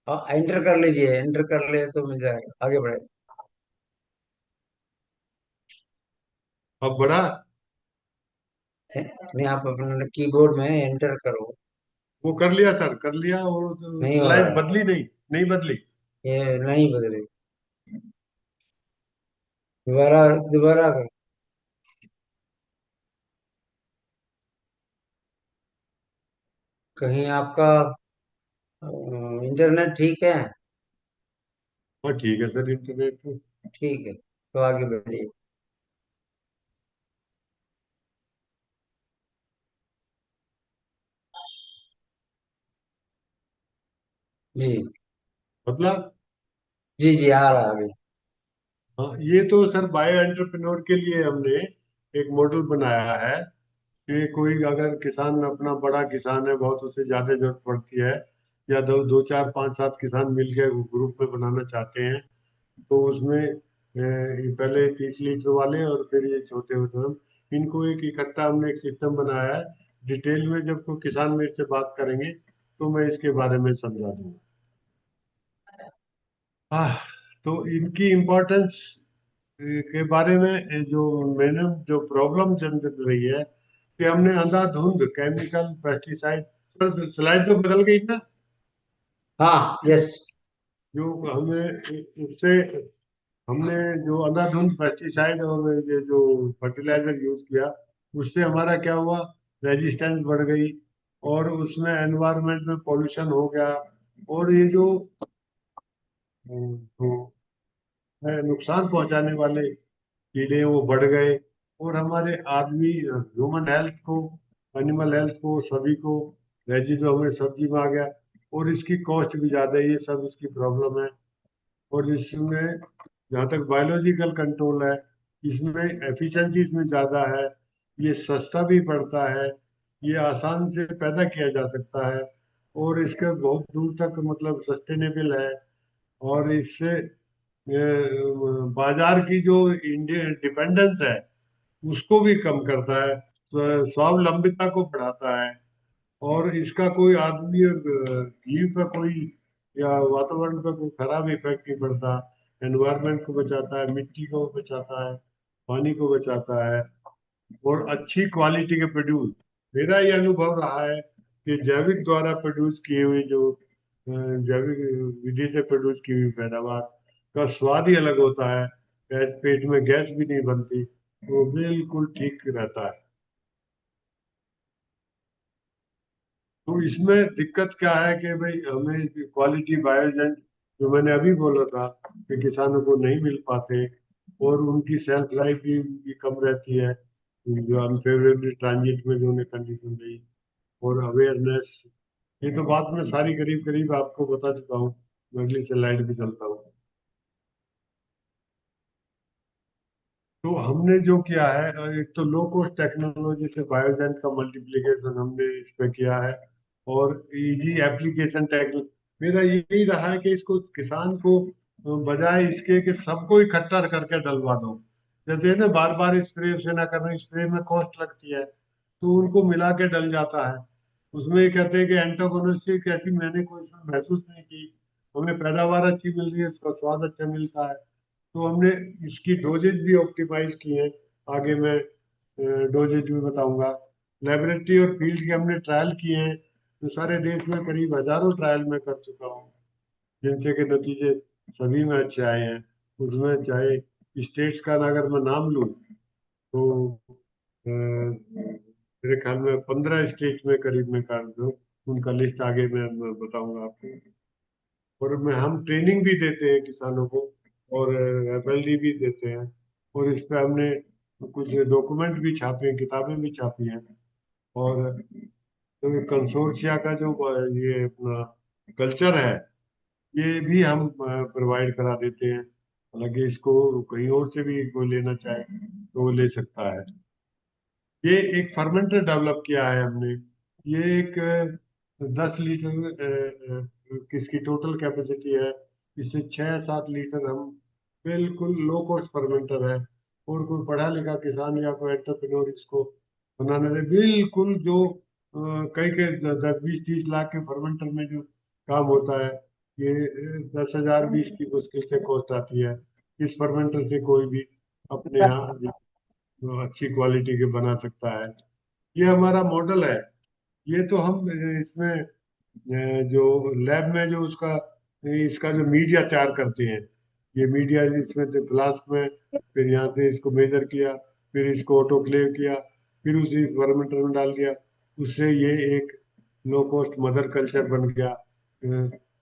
एंटर कर लीजिए, एंटर कर ले तो मिल जाएगा, आगे बढ़े। अब बढ़ा। नहीं, आप अपने कीबोर्ड में एंटर करो। वो कर लिया सर, कर लिया, और नहीं हो रहा स्लाइड है, बदली नहीं। नहीं बदली। ये नहीं बदले। दोबारा दोबारा करो। कहीं आपका इंटरनेट ठीक है? हाँ ठीक है सर, इंटरनेट तो। ठीक है, तो आगे बढ़िए। जी बदला। जी जी, आ रहा है अभी। हाँ, ये तो सर बायो एंटरप्रेन्योर के लिए हमने एक मॉडल बनाया है कि कोई अगर किसान, अपना बड़ा किसान है बहुत, उसे ज्यादा जरूरत पड़ती है, या दो दो चार पांच सात किसान मिलकर ग्रुप में बनाना चाहते हैं, तो उसमें ये पहले 30 लीटर वाले और फिर ये छोटे ड्रम, इनको एक इकट्ठा हमने एक सिस्टम बनाया है। डिटेल में जब कोई किसान मेरे से बात करेंगे तो मैं इसके बारे में समझा दूंगा। हाँ, तो इनकी इम्पोर्टेंस के बारे में जो मैंने जो प्रॉब्लम चल रही है कि हमने अंधाधुंध केमिकल पेस्टिसाइड, स्लाइड तो बदल गई ना, हाँ, यस। जो हमें उससे हमने जो अंधाधुंध पेस्टिसाइड और ये जो फर्टिलाइजर यूज किया, उससे हमारा क्या हुआ, रेजिस्टेंस बढ़ गई, और उसमें एनवायरनमेंट में पॉल्यूशन हो गया, और ये जो तो नुकसान पहुंचाने वाले कीड़े वो बढ़ गए, और हमारे आदमी ह्यूमन हेल्थ को, एनिमल हेल्थ को, सभी को रेजिडुआ हमें सब्जी में आ गया, और इसकी कॉस्ट भी ज्यादा है, ये सब इसकी प्रॉब्लम है। और इसमें जहाँ तक बायोलॉजिकल कंट्रोल है, इसमें एफिशिएंसी इसमें ज़्यादा है, ये सस्ता भी पड़ता है, ये आसान से पैदा किया जा सकता है, और इसका बहुत दूर तक मतलब सस्टेनेबल है, और इससे बाजार की जो इंडियन डिपेंडेंस है उसको भी कम करता है, तो स्वावलंबिता को बढ़ाता है, और इसका कोई आदमी और जीव पे कोई या वातावरण पे कोई खराब इफेक्ट नहीं पड़ता, एनवायरनमेंट को बचाता है, मिट्टी को बचाता है, पानी को बचाता है, और अच्छी क्वालिटी के प्रोड्यूस। मेरा ये अनुभव रहा है कि जैविक द्वारा प्रोड्यूस किए हुए जो जैविक विधि से प्रोड्यूस की हुई पैदावार का स्वाद ही अलग होता है, पेट में गैस भी नहीं बनती, वो बिल्कुल ठीक रहता है। तो इसमें दिक्कत क्या है कि भाई हमें क्वालिटी बायोएजेंट जो मैंने अभी बोला था कि किसानों को नहीं मिल पाते, और उनकी सेल्फ लाइफ भी उनकी कम रहती है, जो अनफेवरेबल ट्रांजिट में जो उन्हें कंडीशन रही, और अवेयरनेस, ये तो बात मैं सारी करीब करीब आपको बता चुका हूँ। मैं अगली स्लाइड पे चलता हूँ। तो हमने जो किया है, एक तो लो कॉस्ट टेक्नोलॉजी से बायोजेन का मल्टीप्लिकेशन हमने इस पे किया है, और इजी एप्लीकेशन टेक्नो मेरा यही रहा है कि इसको किसान को बजाय इसके कि सबको इकट्ठा करके डलवा दो, जैसे ना बार बार स्प्रे से ना करना, स्प्रे में कॉस्ट लगती है, तो उनको मिला के डल जाता है। उसमें ये कहते हैं कि एंटागोनिस्टिक, कहती मैंने कोई इसमें महसूस नहीं की, हमें पैदावार अच्छी मिल रही है, उसका स्वाद अच्छा मिलता है। तो हमने इसकी डोजेज भी ऑप्टिमाइज की है, आगे मैं डोजेज भी बताऊंगा। लेबोरेटरी और फील्ड के हमने ट्रायल किए हैं, तो सारे देश में करीब हजारों ट्रायल मैं कर चुका हूँ, जिनसे के नतीजे सभी में अच्छे आए हैं। उसमें चाहे स्टेट्स का अगर मैं नाम लूँ, तो मेरे ख्याल में 15 स्टेट में करीब में कर दो, उनका लिस्ट आगे मैं बताऊंगा आपको। और में हम ट्रेनिंग भी देते हैं किसानों को, और एफएलडी भी देते हैं, और इस पे हमने कुछ डॉक्यूमेंट भी छापे हैं, किताबें भी छापी हैं, और जो कंसोर्शिया का जो ये अपना कल्चर है, ये भी हम प्रोवाइड करा देते हैं। हालांकि इसको कहीं और से भी कोई लेना चाहे तो वो ले सकता है। ये एक फर्मेंटर डेवलप किया है हमने, ये एक 10 लीटर किसकी टोटल कैपेसिटी है, इससे 6-7 लीटर हम, बिल्कुल लो कॉस्ट फर्मेंटर है, और कोई पढ़ा लिखा किसान या कोई एंटरप्रेन्योर इसको बनाने दे, बिल्कुल जो कई के 10-20-30 लाख के फर्मेंटर में जो काम होता है, ये 10,000-20 की मुश्किल से कॉस्ट आती है। इस फर्मेंटर से कोई भी अपने यहाँ अच्छी क्वालिटी के बना सकता है। ये हमारा मॉडल है। ये तो हम इसमें जो लैब में जो उसका इसका जो मीडिया तैयार करते हैं, ये मीडिया इसमें से फ्लास्क में, फिर यहाँ से इसको मेजर किया, फिर इसको ऑटोक्लेव किया, फिर उसी फर्मेंटर में डाल दिया, उससे ये एक लो कॉस्ट मदर कल्चर बन गया।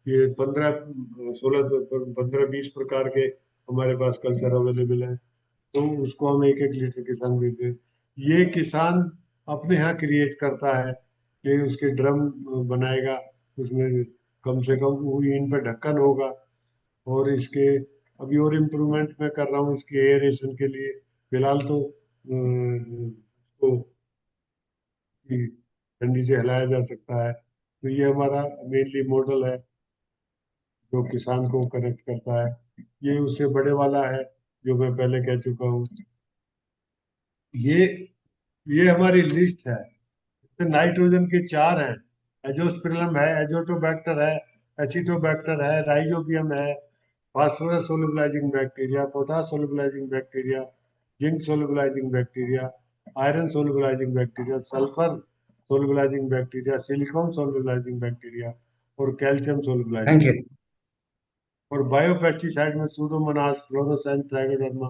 ये 15-16-15-20 प्रकार के हमारे पास कल्चर अवेलेबल है, तो उसको हम 1-1 लीटर किसान देते हैं। ये किसान अपने यहाँ क्रिएट करता है, कि उसके ड्रम बनाएगा, उसमें कम से कम वो इन पे ढक्कन होगा, और इसके अभी और इम्प्रूवमेंट मैं कर रहा हूँ इसके एयरेशन के लिए। फिलहाल तो उसको ठंडी से हिलाया जा सकता है। तो ये हमारा मेनली मॉडल है, जो किसान को कनेक्ट करता है। ये उससे बड़े वाला है, जो मैं पहले कह चुका हूँ। ये ये हमारी लिस्ट है। इसमें नाइट्रोजन के 4 हैं, एजोस्पिरिलम है, एजोटोबैक्टर है, एसिटोबैक्टर है, राइजोबियम है, phosphorus solubilizing bacteria, potash solubilizing bacteria, zinc solubilizing bacteria, iron solubilizing bacteria, sulfur solubilizing bacteria, silicon solubilizing bacteria और कैल्शियम थैंक solubilizing। यू। और बायोपेस्टिसाइड में Pseudomonas, fluorescens, Trichoderma,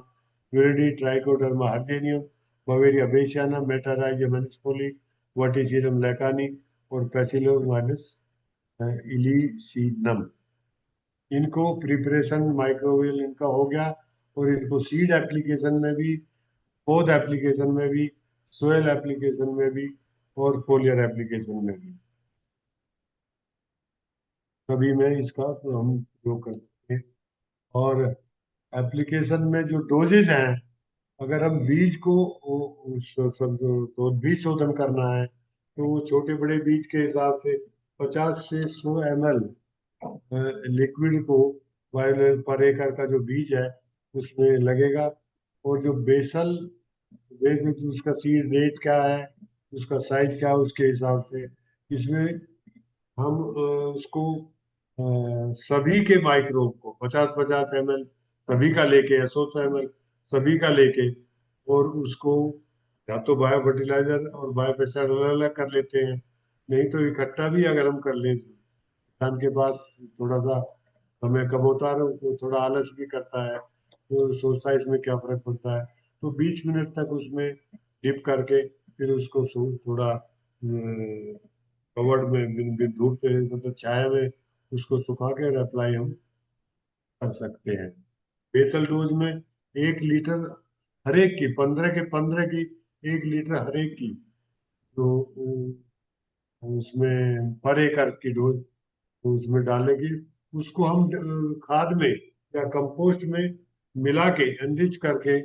viride, Trichoderma harzianum, Beauveria bassiana, Metarhizium anisopliae, Verticillium lecanii और Paecilomyces इलिसिनम। इनको preparation microwell इनका हो गया। और इनको सीड एप्लीकेशन में भी, पौध एप्लीकेशन में भी, सोयल एप्लीकेशन में भी और फोलियर एप्लीकेशन में भी, सभी में इसका हम उपयोग करते हैं। और एप्लीकेशन में जो डोजेज हैं, अगर हम बीज को तो बीज शोधन करना है तो वो छोटे बड़े बीज के हिसाब से 50 से 100 ml लिक्विड को वायलेट पर एकड़ का जो बीज है उसमें लगेगा। और जो बेसल बेस उसका सीड रेट क्या है, उसका साइज क्या है, उसके हिसाब से इसमें हम उसको सभी के माइक्रोब को 50-50 ml सभी का लेके या 100-100 ml सभी का लेके, और उसको या तो बायो फर्टिलाइजर और बायो पेस्टिसाइड अलग अलग कर लेते हैं। नहीं तो इकट्ठा भी अगर हम कर लें, किसान के पास थोड़ा सा समय कम होता है, वो थोड़ा आलस भी करता है, वो सोचता है इसमें क्या फर्क पड़ता है, तो 20 मिनट तक उसमें डिप करके फिर उसको थोड़ा कवर्ड में धूप से मतलब छाया में उसको सुखा के अप्लाई हम कर सकते हैं। बेसल डोज में 1 लीटर हर एक की, 15 की 1 लीटर हर एक की, तो उसमें पर एकड़ की डोज तो उसमें डालेगी। उसको हम खाद में या कंपोस्ट में मिला के एनरिच करके,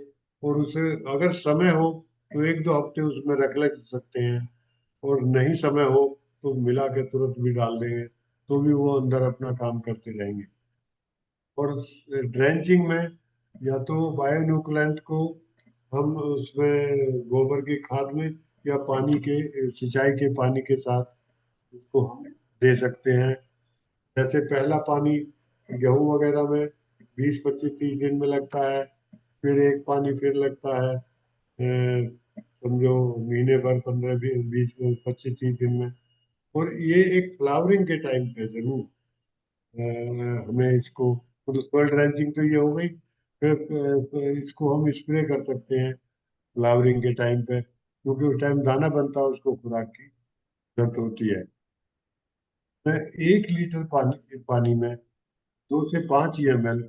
और उसे अगर समय हो तो 1-2 हफ्ते उसमें रख ले सकते हैं, और नहीं समय हो तो मिला के तुरंत भी डाल देंगे तो भी वो अंदर अपना काम करते रहेंगे। और ड्रेंचिंग में या तो बायोन्यूक्लेंट को हम उसमें गोबर की खाद में या पानी के सिंचाई के पानी के साथ उसको हम दे सकते हैं। जैसे पहला पानी गेहूं वगैरह में 20-25-30 दिन में लगता है, फिर एक पानी फिर लगता है समझो महीने भर, 15-20-25-30 दिन में। और ये एक फ्लावरिंग के टाइम पे जरूर हमें इसको, तो सोइल ड्रेंचिंग तो ये हो गई, फिर इसको हम स्प्रे कर सकते हैं फ्लावरिंग के टाइम पे, क्योंकि उस टाइम दाना बनता है, उसको खुराक की जरूरत होती है। मैं 1 लीटर पानी पानी में 2 से 5 ml,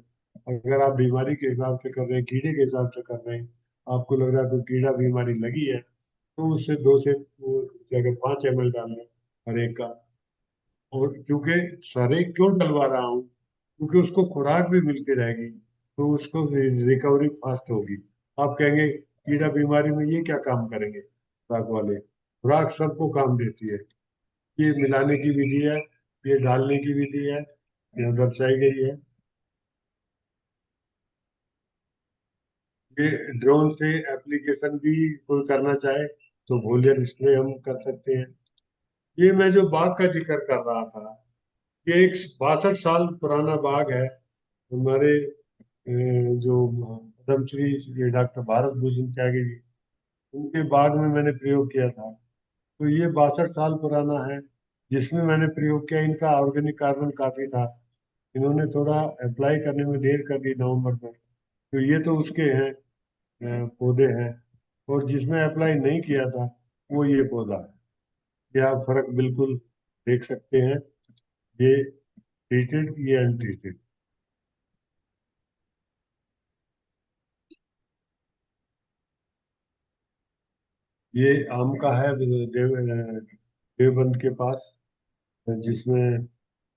अगर आप बीमारी के हिसाब से कर रहे हैं, कीड़े के हिसाब से कर रहे हैं, आपको लग रहा है कोई कीड़ा बीमारी लगी है, तो उससे 2 से 5 ml डालना हर एक का। और क्योंकि हर एक क्यों डलवा रहा हूँ, क्योंकि उसको खुराक भी मिलती रहेगी तो उसको रिकवरी फास्ट होगी। आप कहेंगे कीड़ा बीमारी में ये क्या काम करेंगे खुराक वाले, खुराक सबको काम देती है। ये मिलाने की विधि है, ये डालने की विधि है, यहाँ दर्शाई गई है। ये ड्रोन से एप्लीकेशन भी कोई करना चाहे तो वोलियर स्प्रे हम कर सकते हैं। ये मैं जो बाग का जिक्र कर रहा था, ये एक 62 साल पुराना बाग है। हमारे जो पद्मश्री ये डॉक्टर भारत भूषण त्यागी जी, उनके बाग में मैंने प्रयोग किया था। तो ये 62 साल पुराना है जिसमें मैंने प्रयोग किया। इनका ऑर्गेनिक कार्बन काफी था, इन्होंने थोड़ा अप्लाई करने में देर कर दी नवंबर में, तो ये तो उसके हैं पौधे हैं। और जिसमें अप्लाई नहीं किया था वो ये पौधा है। ये आप फर्क बिल्कुल देख सकते हैं, ये ट्रीटेड, ये अनट्रीटेड। ये आम का है देवबंद के पास, जिसमें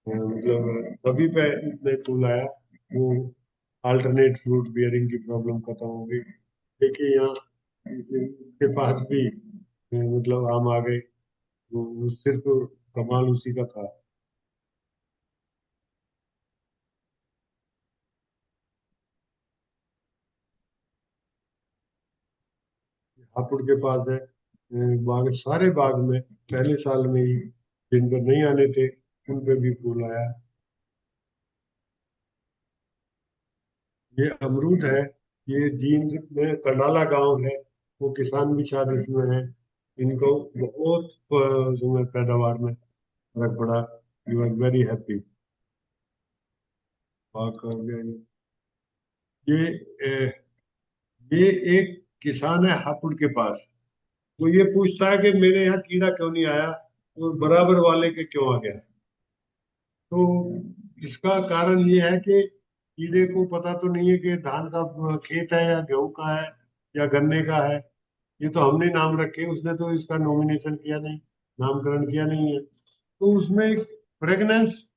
मतलब कभी पे नहीं फूल आया, वो अल्टरनेट फ्रूट बियरिंग की प्रॉब्लम खत्म हो गई। देखिए यहाँ के पास भी मतलब आम आ गए, वो सिर्फ कमाल उसी का था। हापुड़ के पास है बाग, सारे बाग में पहले साल में ही जिन पर नहीं आने थे उन पे भी फूल आया। ये अमरूद है। ये जींद में करनाला गांव है, वो किसान भी शायद इसमें है। इनको बहुत उसमें पैदावार में फर्क पड़ा। You are very happy. ये ये एक किसान है हापुड़ के पास। वो ये पूछता है कि मेरे यहाँ कीड़ा क्यों नहीं आया और बराबर वाले के क्यों आ गया। तो इसका कारण ये है कि कीड़े को पता तो नहीं है कि धान का खेत है या गेहूं का है या गन्ने का है। ये तो हमने नाम रखे, उसने तो इसका नॉमिनेशन किया नहीं, नामकरण किया नहीं है। तो उसमें एक फ्रेगनेंस,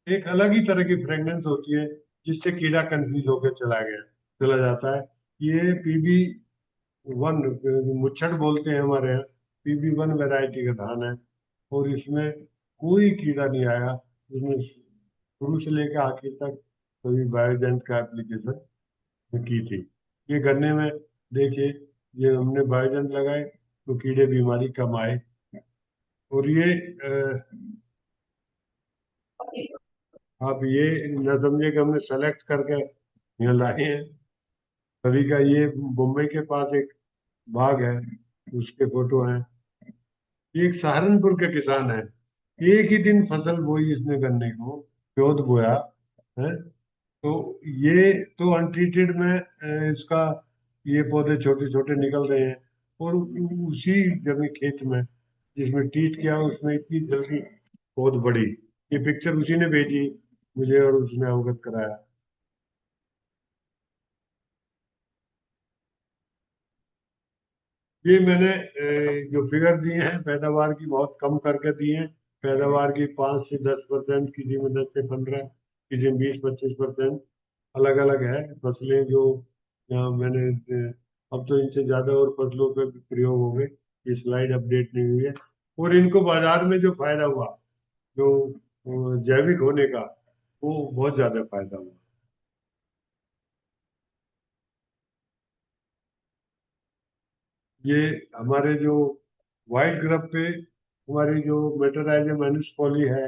एक अलग ही तरह की फ्रेगनेंस होती है, जिससे कीड़ा कंफ्यूज होकर चला जाता है। ये PB1, मुच्छड़ बोलते हैं हमारे यहाँ, PB1 वैरायटी का धान है। और इसमें कोई कीड़ा नहीं आया। इसमें शुरू से लेकर आखिर तक कभी बायोजेंट का एप्लीकेशन की थी। ये गन्ने में देखिए, ये हमने बायोजेंट लगाए तो कीड़े बीमारी कम आए। और ये आप ये न समझे कि हमने सेलेक्ट करके यहाँ लाए हैं। कभी का ये मुंबई के पास एक बाग है, उसके फोटो हैं। ये एक सहारनपुर के किसान है। एक ही दिन फसल बोई इसने गन्ने को, चौथ बोया है। तो ये तो अनट्रीटेड में इसका ये पौधे छोटे छोटे निकल रहे हैं। और उसी जमीन खेत में जिसमें ट्रीट किया उसमें इतनी जल्दी पौध बढ़ी। ये पिक्चर उसी ने भेजी मुझे और उसने अवगत कराया। ये मैंने जो फिगर दिए हैं पैदावार की बहुत कम करके दिए हैं। पैदावार की 5 से 10%, किसी में 10 से 15, किसी में 20-25%, अलग अलग है फसलें जो यहाँ मैंने अब तो इनसे ज्यादा और फसलों पे भी प्रयोग हो गए। ये स्लाइड अपडेट नहीं हुई है। और इनको बाजार में जो फायदा हुआ, जो जैविक होने का, वो बहुत ज्यादा फायदा हुआ। ये हमारे जो वाइट ग्रब पे हमारी जो मेटराइजियम एनिस्फोली है,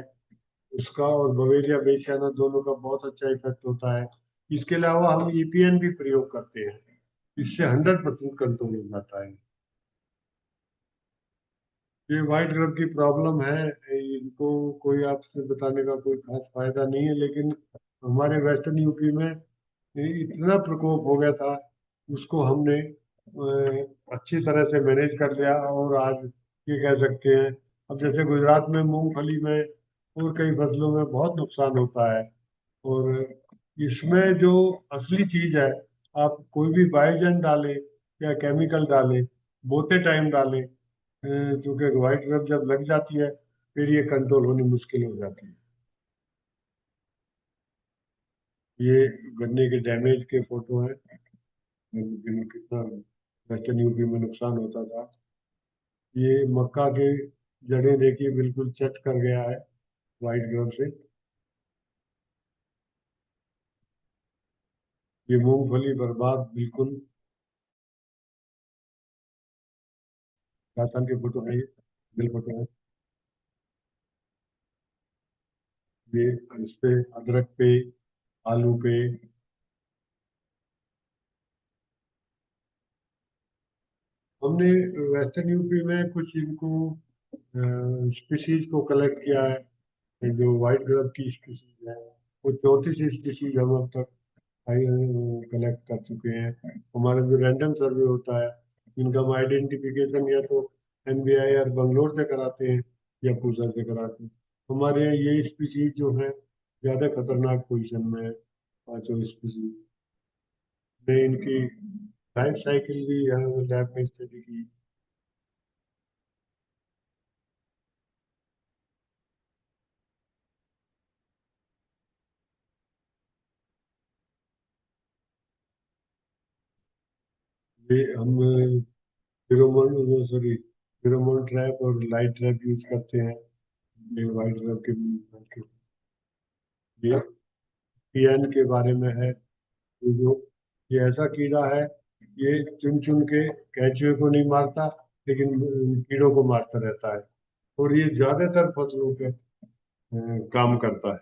उसका और बवेरिया बेसियाना दोनों का बहुत अच्छा इफेक्ट होता है। इसके अलावा हम EPN भी प्रयोग करते हैं। इससे 100% कंट्रोल हो जाता है। ये वाइट ग्रब की प्रॉब्लम है, इनको कोई आपसे बताने का कोई खास फायदा नहीं है। लेकिन हमारे वेस्टर्न यूपी में ये इतना प्रकोप हो गया था, उसको हमने अच्छी तरह से मैनेज कर लिया। और आज ये कह सकते हैं, अब जैसे गुजरात में मूंगफली में और कई फसलों में बहुत नुकसान होता है। और इसमें जो असली चीज है, आप कोई भी बायोजन डालें या केमिकल डालें, बोते टाइम डालें, क्योंकि व्हाइट ग्रब जब लग जाती है फिर ये कंट्रोल होनी मुश्किल हो जाती है। ये गन्ने के डैमेज के फोटो है, कितना वेस्टर्न यूपी में नुकसान होता था। ये मक्का के जड़ें देखिए बिल्कुल चट कर गया है व्हाइट ग्रब से। ये मूंगफली बर्बाद बिल्कुल। राजस्थान के फोटो है, ये बिल फोटो है। ये इस पे अदरक पे, आलू पे। हमने वेस्टर्न यूपी में कुछ इनको स्पीसीज को कलेक्ट किया है। ये जो व्हाइट ग्रब की स्पीसीज है, वो 34 स्पीसीज हम अब तक कलेक्ट कर चुके हैं। हमारा जो रैंडम सर्वे होता है, इनका हम आइडेंटिफिकेशन या तो NBI और बंगलोर से कराते हैं या पूसा से कराते हैं। हमारे यहाँ ये स्पीसीज जो है ज्यादा खतरनाक पोजीशन में है, पांचों स्पीसीज ने इनकी लाइफ साइकिल भी यहाँ लैब में स्टडी की। ये हम फेरोमोन, सॉरी, फेरोमोन ट्रैप और लाइट ट्रैप यूज करते हैं ये वाइट ट्रैप के movement के। ये PN के बारे में है। जो ये ऐसा कीड़ा है, ये चुन चुन के कैचुए को नहीं मारता, लेकिन कीड़ों को मारता रहता है। और ये ज्यादातर फसलों पे काम करता है।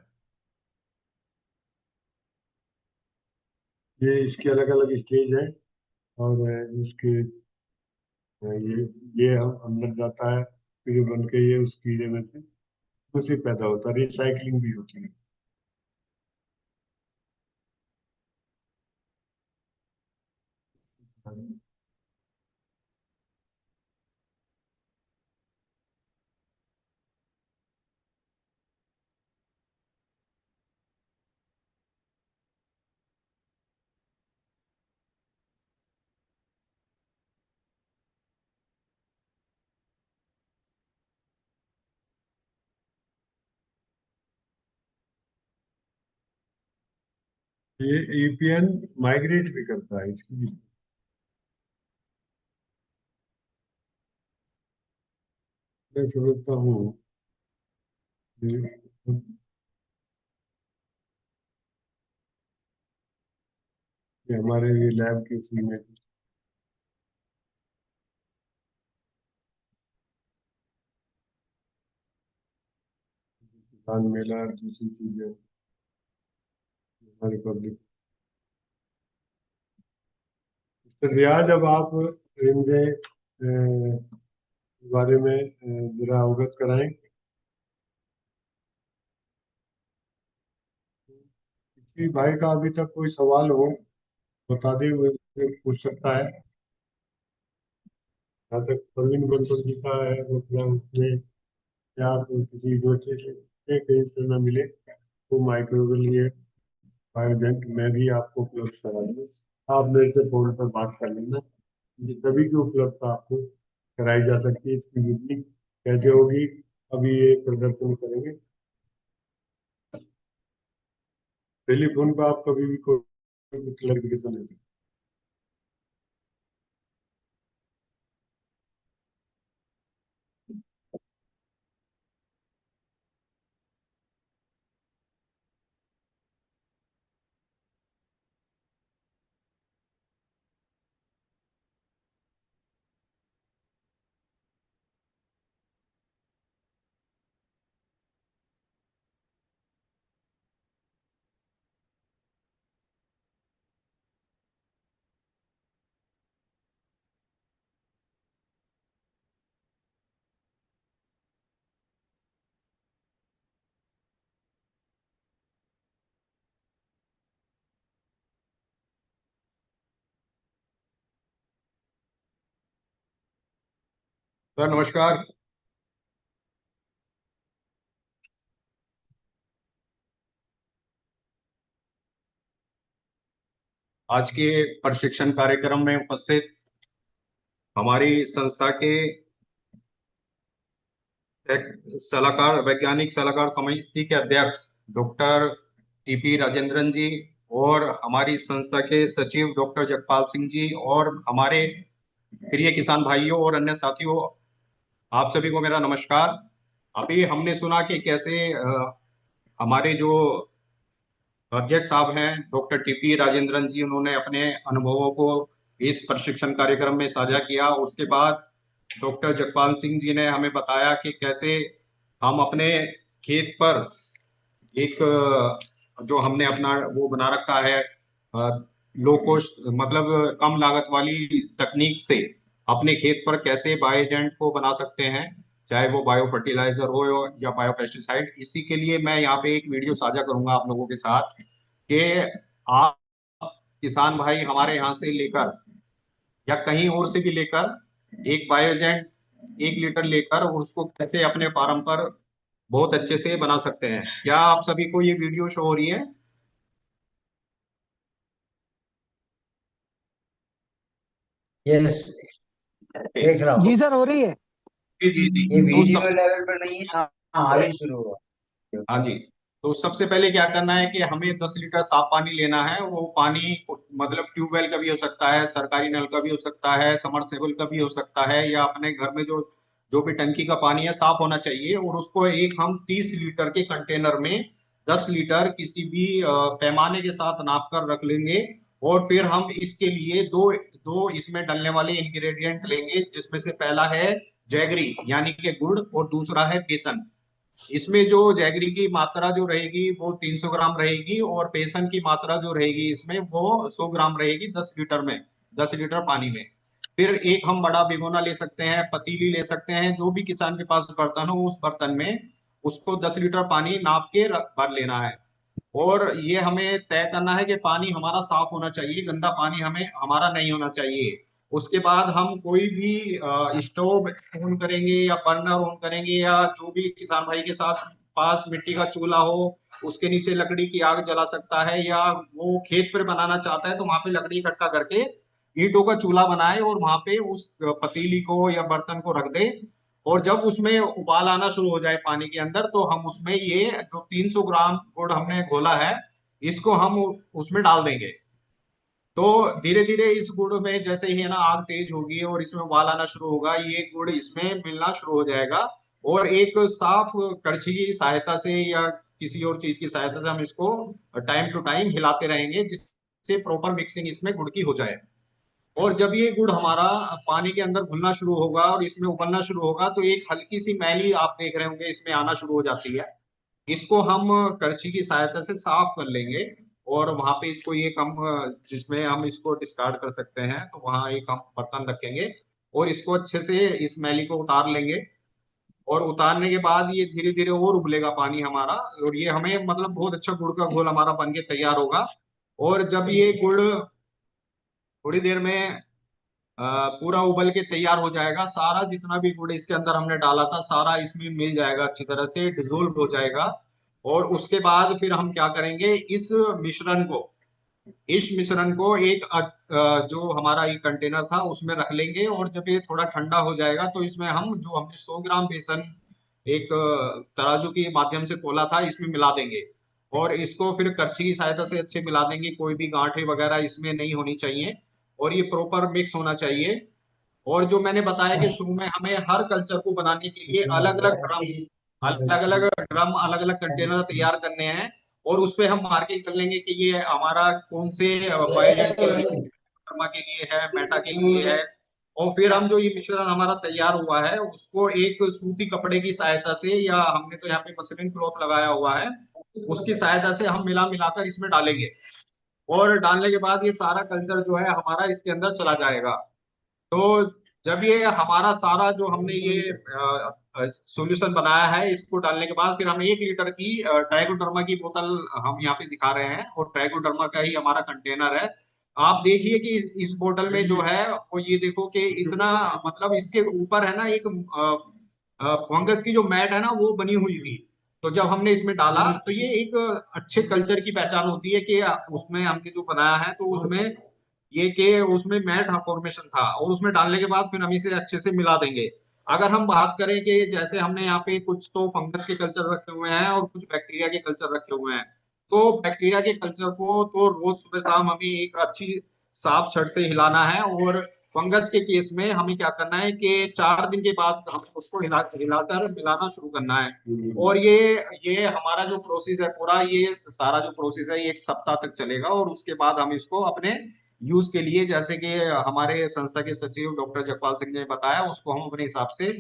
ये इसके अलग अलग स्टेज है। और इसके ये हम अंदर जाता है, फिर ये बन के ये उस कीड़े में से उसी पैदा होता है, रिसाइकलिंग भी होती है। ये एपीएन माइग्रेट भी करता है, इसकी भी मैं समझता हूँ कि ये हमारे ये लैब की सी में किसान मेला और दूसरी चीजें हमारी पब्लिक। तो रियाज, अब आप इनके बारे में जरा अवगत कराएं। किसी भाई का अभी तक कोई सवाल हो, बता दे, मुझे पूछ सकता है। जहाँ तक प्रवीण बंसल जी का है, मतलब उसमें क्या आप किसी यूनिवर्सिटी से कहीं से न मिले तो माइक्रोवेल बायोजेंट मैं भी आपको उपलब्ध करा दूंगा। आप मेरे से फोन पर बात कर लेना। ये सभी की उपलब्धता आपको कराई जा सकती है। इसकी बिजली कैसे होगी, अभी ये प्रदर्शन करेंगे। टेलीफोन पर आप कभी भी कोई क्लैरिफिकेशन ले सकते सर नमस्कार। आज के प्रशिक्षण कार्यक्रम में उपस्थित हमारी संस्था के सलाहकार वैज्ञानिक सलाहकार समिति के अध्यक्ष डॉक्टर टीपी राजेंद्रन जी और हमारी संस्था के सचिव डॉक्टर जगपाल सिंह जी और हमारे प्रिय किसान भाइयों और अन्य साथियों, आप सभी को मेरा नमस्कार। अभी हमने सुना कि कैसे हमारे जो अध्यक्ष साहब हैं डॉक्टर टीपी राजेंद्रन जी, उन्होंने अपने अनुभवों को इस प्रशिक्षण कार्यक्रम में साझा किया। उसके बाद डॉक्टर जगपाल सिंह जी ने हमें बताया कि कैसे हम अपने खेत पर एक जो हमने अपना वो बना रखा है लो कॉस्ट, मतलब कम लागत वाली तकनीक से अपने खेत पर कैसे बायो एजेंट को बना सकते हैं, चाहे वो बायो फर्टिलाइजर हो या बायो पेस्टिसाइड। इसी के लिए मैं यहाँ पे एक वीडियो साझा करूंगा आप लोगों के साथ कि आप किसान भाई हमारे यहाँ से लेकर या कहीं और से भी लेकर एक बायो एजेंट 1 लीटर लेकर उसको कैसे अपने फार्म पर बहुत अच्छे से बना सकते हैं। क्या आप सभी को ये वीडियो शो हो रही है? यस, देख रहा हूँ। जी सर, हो रही है। जी जी जी। ये तो वीडियो सबसे लेवल पर नहीं है। हाँ हाँ, अभी शुरू हुआ। हाँ जी, तो सबसे पहले क्या करना है कि हमें 10 लीटर साफ पानी लेना है। वो पानी मतलब ट्यूबवेल का भी हो सकता है, सरकारी नल का भी हो सकता है, समरसेबल का भी हो सकता है, या अपने घर में जो जो भी टंकी का पानी है साफ होना चाहिए। और उसको एक हम 30 लीटर के कंटेनर में 10 लीटर किसी भी पैमाने के साथ नाप कर रख लेंगे। और फिर हम इसके लिए दो दो इसमें डलने वाले इंग्रेडिएंट लेंगे, जिसमें से पहला है जैगरी यानी कि गुड़ और दूसरा है बेसन। इसमें जो जैगरी की मात्रा जो रहेगी वो 300 ग्राम रहेगी, और बेसन की मात्रा जो रहेगी इसमें वो 100 ग्राम रहेगी 10 लीटर में, 10 लीटर पानी में। फिर एक हम बड़ा भिगोना ले सकते हैं, पतीली ले सकते हैं, जो भी किसान के पास बर्तन हो उस बर्तन में उसको 10 लीटर पानी नाप के भर लेना है। और ये हमें तय करना है कि पानी हमारा साफ होना चाहिए, गंदा पानी हमें हमारा नहीं होना चाहिए। उसके बाद हम कोई भी स्टोव ऑन करेंगे या बर्नर ऑन करेंगे, या जो भी किसान भाई के साथ पास मिट्टी का चूल्हा हो उसके नीचे लकड़ी की आग जला सकता है, या वो खेत पर बनाना चाहता है तो वहां पे लकड़ी इकट्ठा करके ईंटों का चूल्हा बनाए और वहां पे उस पतीली को या बर्तन को रख दे। और जब उसमें उबाल आना शुरू हो जाए पानी के अंदर, तो हम उसमें ये जो 300 ग्राम गुड़ हमने घोला है इसको हम उसमें डाल देंगे। तो धीरे धीरे इस गुड़ में जैसे ही है ना आग तेज होगी और इसमें उबाल आना शुरू होगा, ये गुड़ इसमें मिलना शुरू हो जाएगा। और एक साफ कड़छी की सहायता से या किसी और चीज की सहायता से हम इसको टाइम टू टाइम हिलाते रहेंगे, जिससे प्रॉपर मिक्सिंग इसमें गुड़ की हो जाए। और जब ये गुड़ हमारा पानी के अंदर घुलना शुरू होगा और इसमें उबलना शुरू होगा, तो एक हल्की सी मैली आप देख रहे होंगे इसमें आना शुरू हो जाती है। इसको हम करछी की सहायता से साफ कर लेंगे, और वहां पे कोई एक हम जिसमें हम इसको डिस्कार्ड कर सकते हैं, तो वहां एक हम बर्तन रखेंगे और इसको अच्छे से इस मैली को उतार लेंगे। और उतारने के बाद ये धीरे धीरे और उबलेगा पानी हमारा, और ये हमें मतलब बहुत अच्छा गुड़ का घोल हमारा बन के तैयार होगा। और जब ये गुड़ थोड़ी देर में पूरा उबल के तैयार हो जाएगा, सारा जितना भी गुड़ इसके अंदर हमने डाला था सारा इसमें मिल जाएगा, अच्छी तरह से डिजोल्व हो जाएगा। और उसके बाद फिर हम क्या करेंगे, मिश्रण को इस मिश्रण को एक जो हमारा ये कंटेनर था उसमें रख लेंगे। और जब ये थोड़ा ठंडा हो जाएगा तो इसमें हम जो हमने 100 ग्राम बेसन एक तराजू के माध्यम से तोला था इसमें मिला देंगे। और इसको फिर करछी की सहायता से अच्छे मिला देंगे, कोई भी गांठें वगैरह इसमें नहीं होनी चाहिए, और ये प्रॉपर मिक्स होना चाहिए। और जो मैंने बताया कि शुरू में हमें हर कल्चर को बनाने के लिए अलग अलग ड्रम अलग अलग कंटेनर तैयार करने हैं। और उस पे हम मार्किंग कर लेंगे कि ये हमारा कौन से बायोजेट के लिए, कर्मा के लिए है, मेटा के लिए है। और फिर हम जो ये मिश्रण हमारा तैयार हुआ है उसको एक सूती कपड़े की सहायता से, या हमने तो यहाँ पे मसलिन क्लॉथ लगाया हुआ है, उसकी सहायता से हम मिला मिलाकर इसमें डालेंगे। और डालने के बाद ये सारा कल्चर जो है हमारा इसके अंदर चला जाएगा। तो जब ये हमारा सारा जो हमने ये सॉल्यूशन बनाया है इसको डालने के बाद, फिर हम 1 लीटर की ट्राइकोडर्मा की बोतल हम यहाँ पे दिखा रहे हैं, और ट्राइकोडर्मा का ही हमारा कंटेनर है। आप देखिए कि इस बोतल में जो है वो ये देखो कि इतना मतलब इसके ऊपर है ना एक फंगस की जो मैट है ना वो बनी हुई थी। तो जब हमने इसमें डाला तो ये एक अच्छे कल्चर की पहचान होती है कि उसमें हमने जो बनाया है तो उसमें ये कि उसमें मैट फॉर्मेशन था, और उसमें डालने के बाद फिर हम इसे अच्छे से मिला देंगे। अगर हम बात करें कि जैसे हमने यहाँ पे कुछ तो फंगस के कल्चर रखे हुए हैं और कुछ बैक्टीरिया के कल्चर रखे हुए हैं, तो बैक्टीरिया के कल्चर को तो रोज सुबह शाम हमें एक अच्छी साफ छड़ से हिलाना है। और फंगस के केस में हमें क्या करना है कि 4 दिन के बाद हम उसको हिलाकर मिलाना शुरू करना है। और ये हमारा जो प्रोसेस है पूरा, ये सारा जो प्रोसेस है ये 1 सप्ताह तक चलेगा, और उसके बाद हम इसको अपने यूज के लिए, जैसे कि हमारे संस्था के सचिव डॉक्टर जगपाल सिंह ने बताया, उसको हम अपने हिसाब से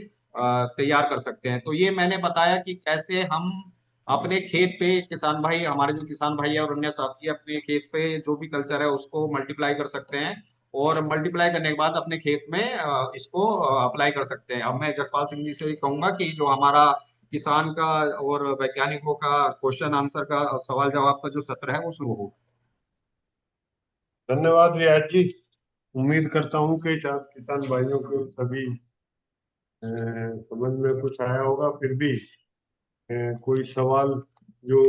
तैयार कर सकते हैं। तो ये मैंने बताया कि कैसे हम अपने खेत पे किसान भाई, हमारे जो किसान भाई है और अन्य साथी अपने खेत पे जो भी कल्चर है उसको मल्टीप्लाई कर सकते हैं, और मल्टीप्लाई करने के बाद अपने खेत में इसको अप्लाई कर सकते हैं। अब मैं जगपाल सिंह जी से कहूंगा कि जो हमारा किसान का और वैज्ञानिकों का क्वेश्चन आंसर का सवाल जवाब का जो सत्र है वो शुरू हो। धन्यवाद रियाज जी। उम्मीद करता हूँ कि शायद किसान भाइयों को सभी समझ में कुछ आया होगा। फिर भी कोई सवाल जो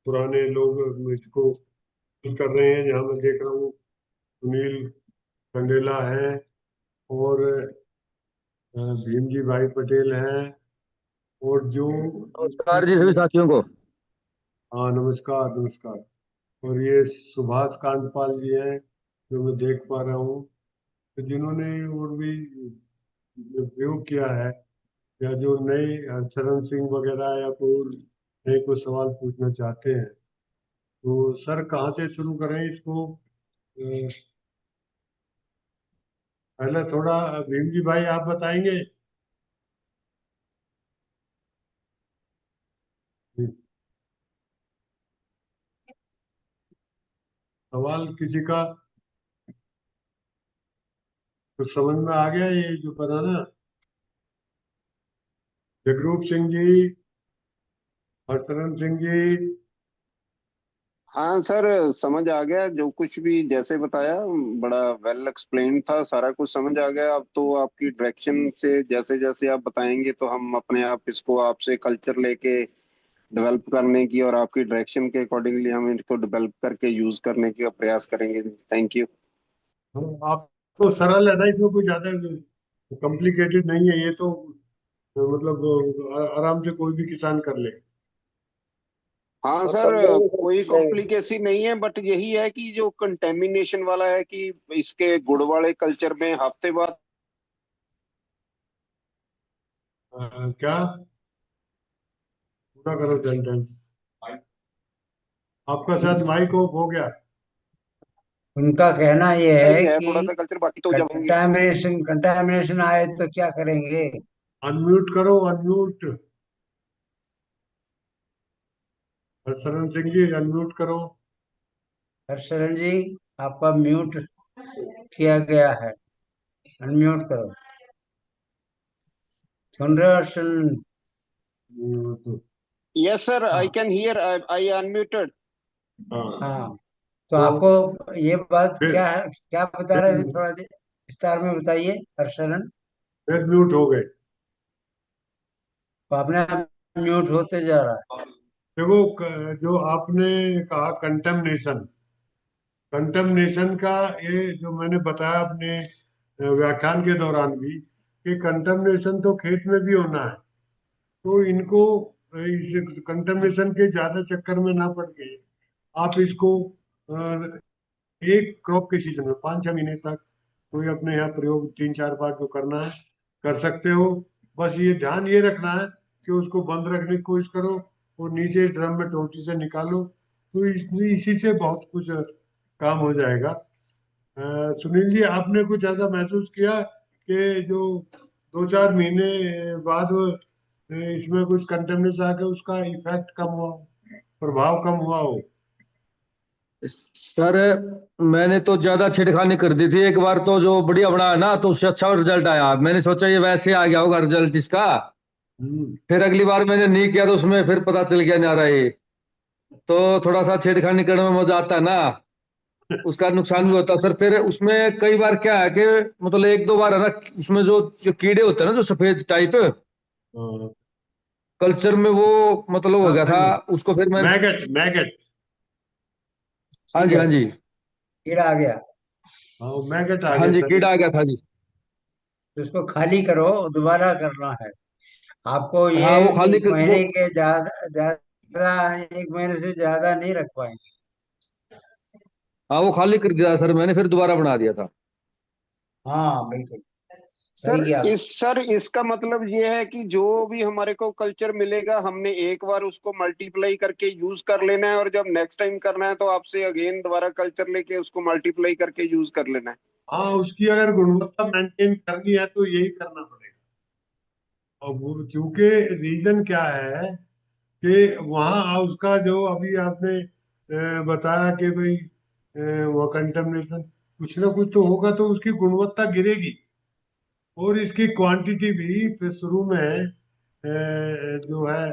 पुराने लोग मुझको कर रहे हैं, जहाँ मैं देख रहा हूँ सुनील कंडेला है, और भीम जी भाई पटेल हैं, और जो नमस्कार जी सभी साथियों को। हाँ, नमस्कार नमस्कार। और ये सुभाष कांडपाल जी हैं जो मैं देख पा रहा हूँ, तो जिन्होंने और भी प्रयोग किया है, या जो नए चरण सिंह वगैरह या कोई और नए कोई सवाल पूछना चाहते हैं, तो सर कहाँ से शुरू करें इसको? पहले थोड़ा भीम जी भाई आप बताएंगे। सवाल किसी का कुछ समझ में आ गया, ये जो बनाना? जगरूप सिंह जी, हरचरण सिंह जी। हाँ सर, समझ आ गया जो कुछ भी जैसे बताया। बड़ा वेल एक्सप्लेन था, सारा कुछ समझ आ गया। अब तो आपकी डायरेक्शन से जैसे जैसे आप बताएंगे तो हम अपने आप इसको आपसे कल्चर लेके डेवलप करने की, और आपकी डायरेक्शन के अकॉर्डिंगली हम इसको डेवलप करके यूज करने का प्रयास करेंगे। Thank you. आप तो सरल है ना, इसमें कोई ज्यादा कॉम्प्लिकेटेड नहीं है ये तो। मतलब आराम से कोई भी किसान कर ले। हाँ सर, कोई कॉम्प्लिकेसी नहीं है, बट यही है कि जो कंटेमिनेशन वाला है कि इसके गुड़ वाले कल्चर में हफ्ते बाद। क्या? पूरा करो सेंटेंस। आपका शायद माइक ऑफ हो गया। उनका कहना ये ही है है थोड़ा कि सा कल्चर, बाकी तो जब होंगे। कंटामिनेशन कंटामिनेशन आए तो क्या करेंगे। अनम्यूट करो, अनम्यूट। हरशरण सिंह जी, अनम्यूट करो। हर्षरण जी, आपका म्यूट किया गया है, अनम्यूट करो। सुन रहे हो हर्षरण? म्यूट। यस सर, आई हाँ कैन हियर, आई अनम्यूटेड। हाँ। हाँ। तो तो आपको ये बात फिर क्या है, क्या बता फिर रहे थे, थोड़ा विस्तार में बताइए हर्षरण। फिर म्यूट हो गए। तो अपने आप म्यूट होते जा रहा है। देखो, जो आपने कहा कंटेमनेशन, कंटेमनेशन का ये जो मैंने बताया अपने व्याख्यान के दौरान भी, कि कंटेमनेशन तो खेत में भी होना है। तो इनको इस कंटेमनेशन के ज्यादा चक्कर में ना पड़ के आप इसको एक क्रॉप के सीजन में 5-6 महीने तक कोई अपने यहाँ प्रयोग 3-4 बार जो करना है कर सकते हो। बस ये ध्यान ये रखना है कि उसको बंद रखने की कोशिश करो और नीचे ड्रम में टोंटी से निकालो। तो इसी से बहुत कुछ काम हो जाएगा। सुनील जी, आपने कुछ ऐसा महसूस किया कि जो 2-4 महीने बाद इसमें कुछ कंटेमिनेशन आ गया, उसका इफेक्ट कम हुआ हो, प्रभाव कम हुआ हो? सर मैंने तो ज्यादा छेड़खानी कर दी थी एक बार, तो जो बढ़िया बनाया ना तो उससे अच्छा रिजल्ट आया। मैंने सोचा ये वैसे आ गया होगा रिजल्ट इसका। हम्म। फिर अगली बार मैंने नहीं किया तो उसमें फिर पता चल गया ना रहा ये। तो थोड़ा सा छेड़खानी करने में मजा आता है ना, उसका नुकसान भी होता है सर। फिर उसमें कई बार क्या है कि मतलब एक दो बार है ना, उसमें जो जो कीड़े होते हैं ना, जो सफेद टाइप हाँ। कल्चर में वो मतलब हो गया था। उसको फिर मैं, मैगट, मैगट। हाँ ठीक जी है, हाँ जी, कीड़ा आ गया। हाँ, वो मैगट आ हाँ गया जी सर कीड़ा आ इसमें। गया था जी। तो उसको खाली करो, दोबारा करना है आपको। ये हाँ वो खाली एक वो, महीने के ज्यादा ज्यादा, एक महीने से ज्यादा नहीं रख पाएंगे। हाँ वो खाली कर दिया सर मैंने, फिर दोबारा बना दिया था। हाँ बिल्कुल सर सही किया आपने। इसका मतलब ये है कि जो भी हमारे को कल्चर मिलेगा, हमने एक बार उसको मल्टीप्लाई करके यूज कर लेना है, और जब नेक्स्ट टाइम करना है तो आपसे अगेन दोबारा कल्चर लेके उसको मल्टीप्लाई करके यूज कर लेना है। हाँ, उसकी अगर गुणवत्ता मेंटेन करनी है तो यही करना पड़ेगा। और वो क्योंकि रीजन क्या है कि वहाँ उसका जो अभी आपने बताया कि भाई वो कंटेमिनेशन कुछ ना कुछ तो होगा, तो उसकी गुणवत्ता गिरेगी। और इसकी क्वांटिटी भी फिर शुरू में जो है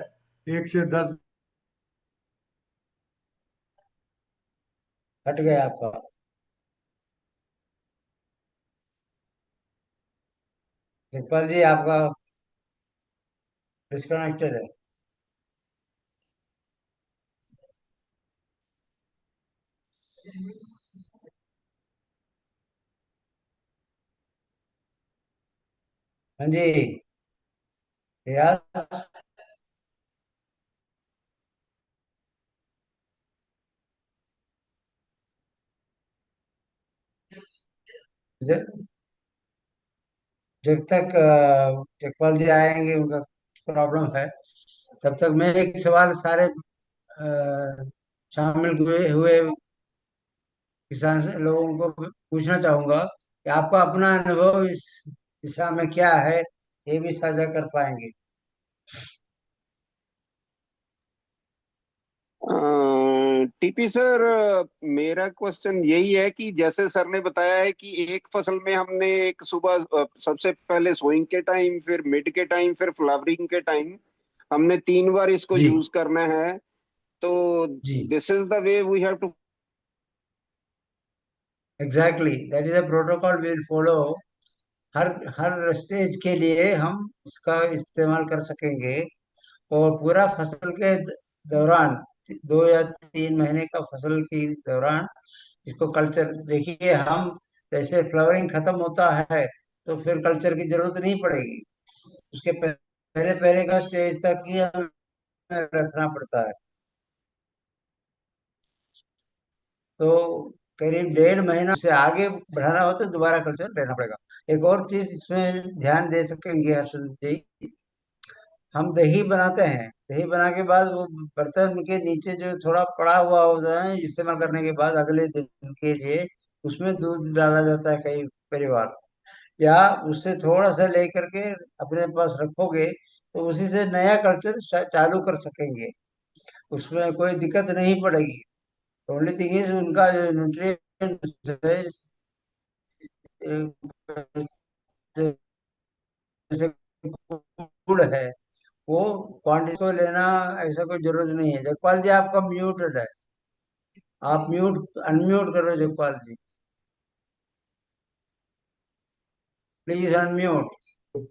1 से 10। हट गया आपका। जगपाल जी, आपका डिस्कनेक्टेड है। हाँ जी यार। जब जब तक जगपाल जी आएंगे, उनका प्रॉब्लम है, तब तक मैं एक सवाल सारे शामिल हुए हुए किसान से लोगों को पूछना चाहूंगा कि आपका अपना अनुभव इस दिशा में क्या है, ये भी साझा कर पाएंगे। टीपी सर, मेरा क्वेश्चन यही है कि जैसे सर ने बताया है कि एक फसल में हमने एक सुबह सबसे पहले सोइंग के टाइम, फिर मिड के टाइम, फिर फ्लावरिंग के टाइम हमने 3 बार इसको जी यूज करना है। तो जी, this is the way we have to. Exactly that is a protocol will follow. हर हर स्टेज के लिए हम इसका इस्तेमाल कर सकेंगे। और पूरा फसल के दौरान, 2 या 3 महीने का फसल के दौरान इसको कल्चर देखिए हम। जैसे फ्लावरिंग खत्म होता है तो फिर कल्चर की जरूरत नहीं पड़ेगी। उसके पहले पहले का स्टेज तक ही हमें रखना पड़ता है। तो करीब 1.5 महीना से आगे बढ़ाना हो तो दोबारा कल्चर लेना पड़ेगा। एक और चीज इसमें ध्यान दे सकेंगे हर्षल जी, हम दही बनाते हैं। दही बना के बाद वो बर्तन के नीचे जो थोड़ा पड़ा हुआ होता है, इस्तेमाल करने के बाद अगले दिन के लिए उसमें दूध डाला जाता है कई परिवार। या उससे थोड़ा सा लेकर के अपने पास रखोगे तो उसी से नया कल्चर चालू कर सकेंगे। उसमें कोई दिक्कत नहीं पड़ेगी। ओनली थिंग इज उनका जो न्यूट्रिएंट्स है, जैसे गुड़ है, वो क्वांटिटी को लेना ऐसा कोई जरूरत नहीं है। जगपाल जी आपका म्यूटेड है, आप अनम्यूट करो जगपाल जी, प्लीज अनम्यूट। हाँ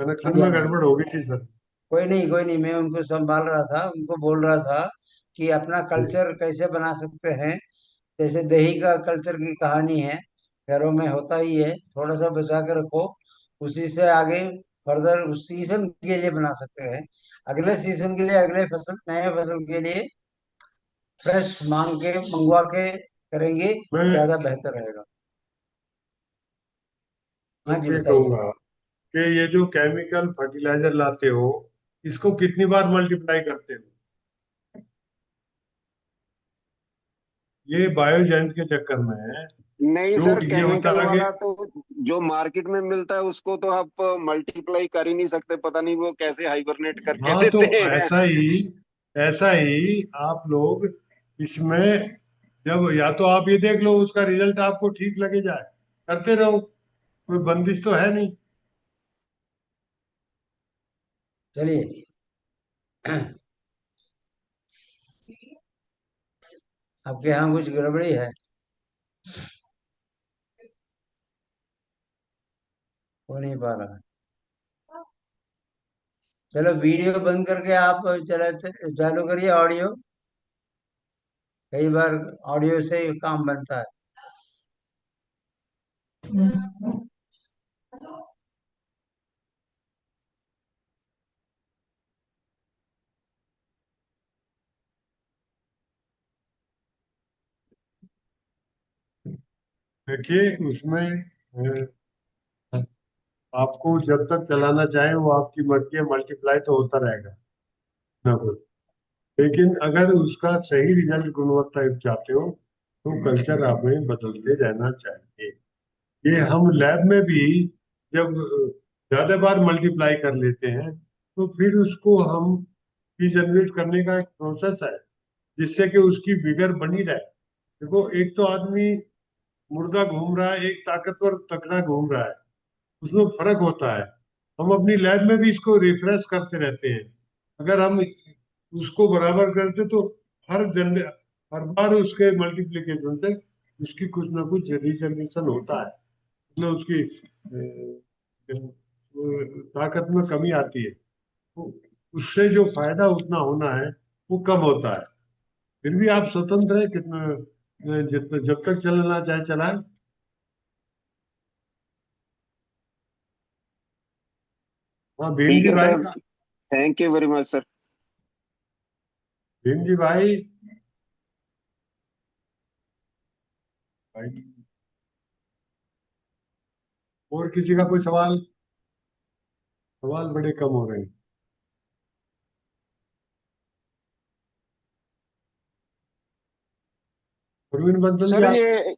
कनेक्शन जी, हाँ में जी। गड़बड़ हो गई थी सर। कोई नहीं, कोई नहीं, मैं उनको संभाल रहा था, उनको बोल रहा था कि अपना जी। कल्चर कैसे बना सकते हैं। जैसे दही का कल्चर की कहानी है, घरों में होता ही है, थोड़ा सा बचा के रखो, उसी से आगे फर्दर उस सीजन के लिए बना सकते हैं। अगले सीजन के लिए, अगले फसल, नए फसल के लिए फ्रेश मांग के मंगवा के करेंगे, मैं ज्यादा बेहतर रहेगा। हाँ जी, ये बताइए। कहूंगा कि ये जो केमिकल फर्टिलाइजर लाते हो, इसको कितनी बार मल्टीप्लाई करते हो? ये बायोजेंट के चक्कर में नहीं जो सर, ये होता केमिकल है कि वाला तो जो मार्केट में मिलता है उसको तो आप मल्टीप्लाई कर ही नहीं सकते। पता नहीं वो कैसे हाइबरनेट करके हाँ, तो देते हैं। ऐसा ही आप लोग इसमें, जब या तो आप ये देख लो उसका रिजल्ट आपको ठीक लगे जाए, करते रहो, कोई बंदिश तो है नहीं। चलिए, आपके यहाँ कुछ गड़बड़ी है, हो नहीं पा रहा। चलो वीडियो बंद करके आप चला चालू करिए ऑडियो। कई बार ऑडियो से काम बनता है। देखिए उसमें आपको जब तक चलाना चाहे वो आपकी मर्जी है, मल्टीप्लाई तो होता रहेगा ना कुछ। लेकिन अगर उसका सही रिजल्ट गुणवत्ता युक्त चाहते हो तो कल्चर आप में बदलते रहना चाहिए। ये हम लैब में भी जब ज्यादा बार मल्टीप्लाई कर लेते हैं तो फिर उसको हम रीजनरेट करने का एक प्रोसेस है जिससे कि उसकी विगर बनी रहे। देखो, एक तो आदमी मुर्दा घूम रहा है, एक ताकतवर तकड़ा घूम रहा है, उसमें फर्क होता है। हम अपनी लैब में भी इसको रिफ्रेश करते रहते हैं। अगर हम उसको बराबर करते तो हर जन हर बार उसके मल्टीप्लिकेशन से उसकी कुछ ना कुछ रिजनरेशन होता है, मतलब उसकी ताकत में कमी आती है, तो उससे जो फायदा उतना होना है वो कम होता है। फिर भी आप स्वतंत्र है कितना, जितना जब तक चलना चाहे चलाएं। हाँ, भीम ठीक जी है भाई सर, का। Thank you very much sir. Bhim ji भाई, और किसी का कोई सवाल? सवाल बड़े कम हो रहे हैं। प्रवीण बंसल जी सर आप। ये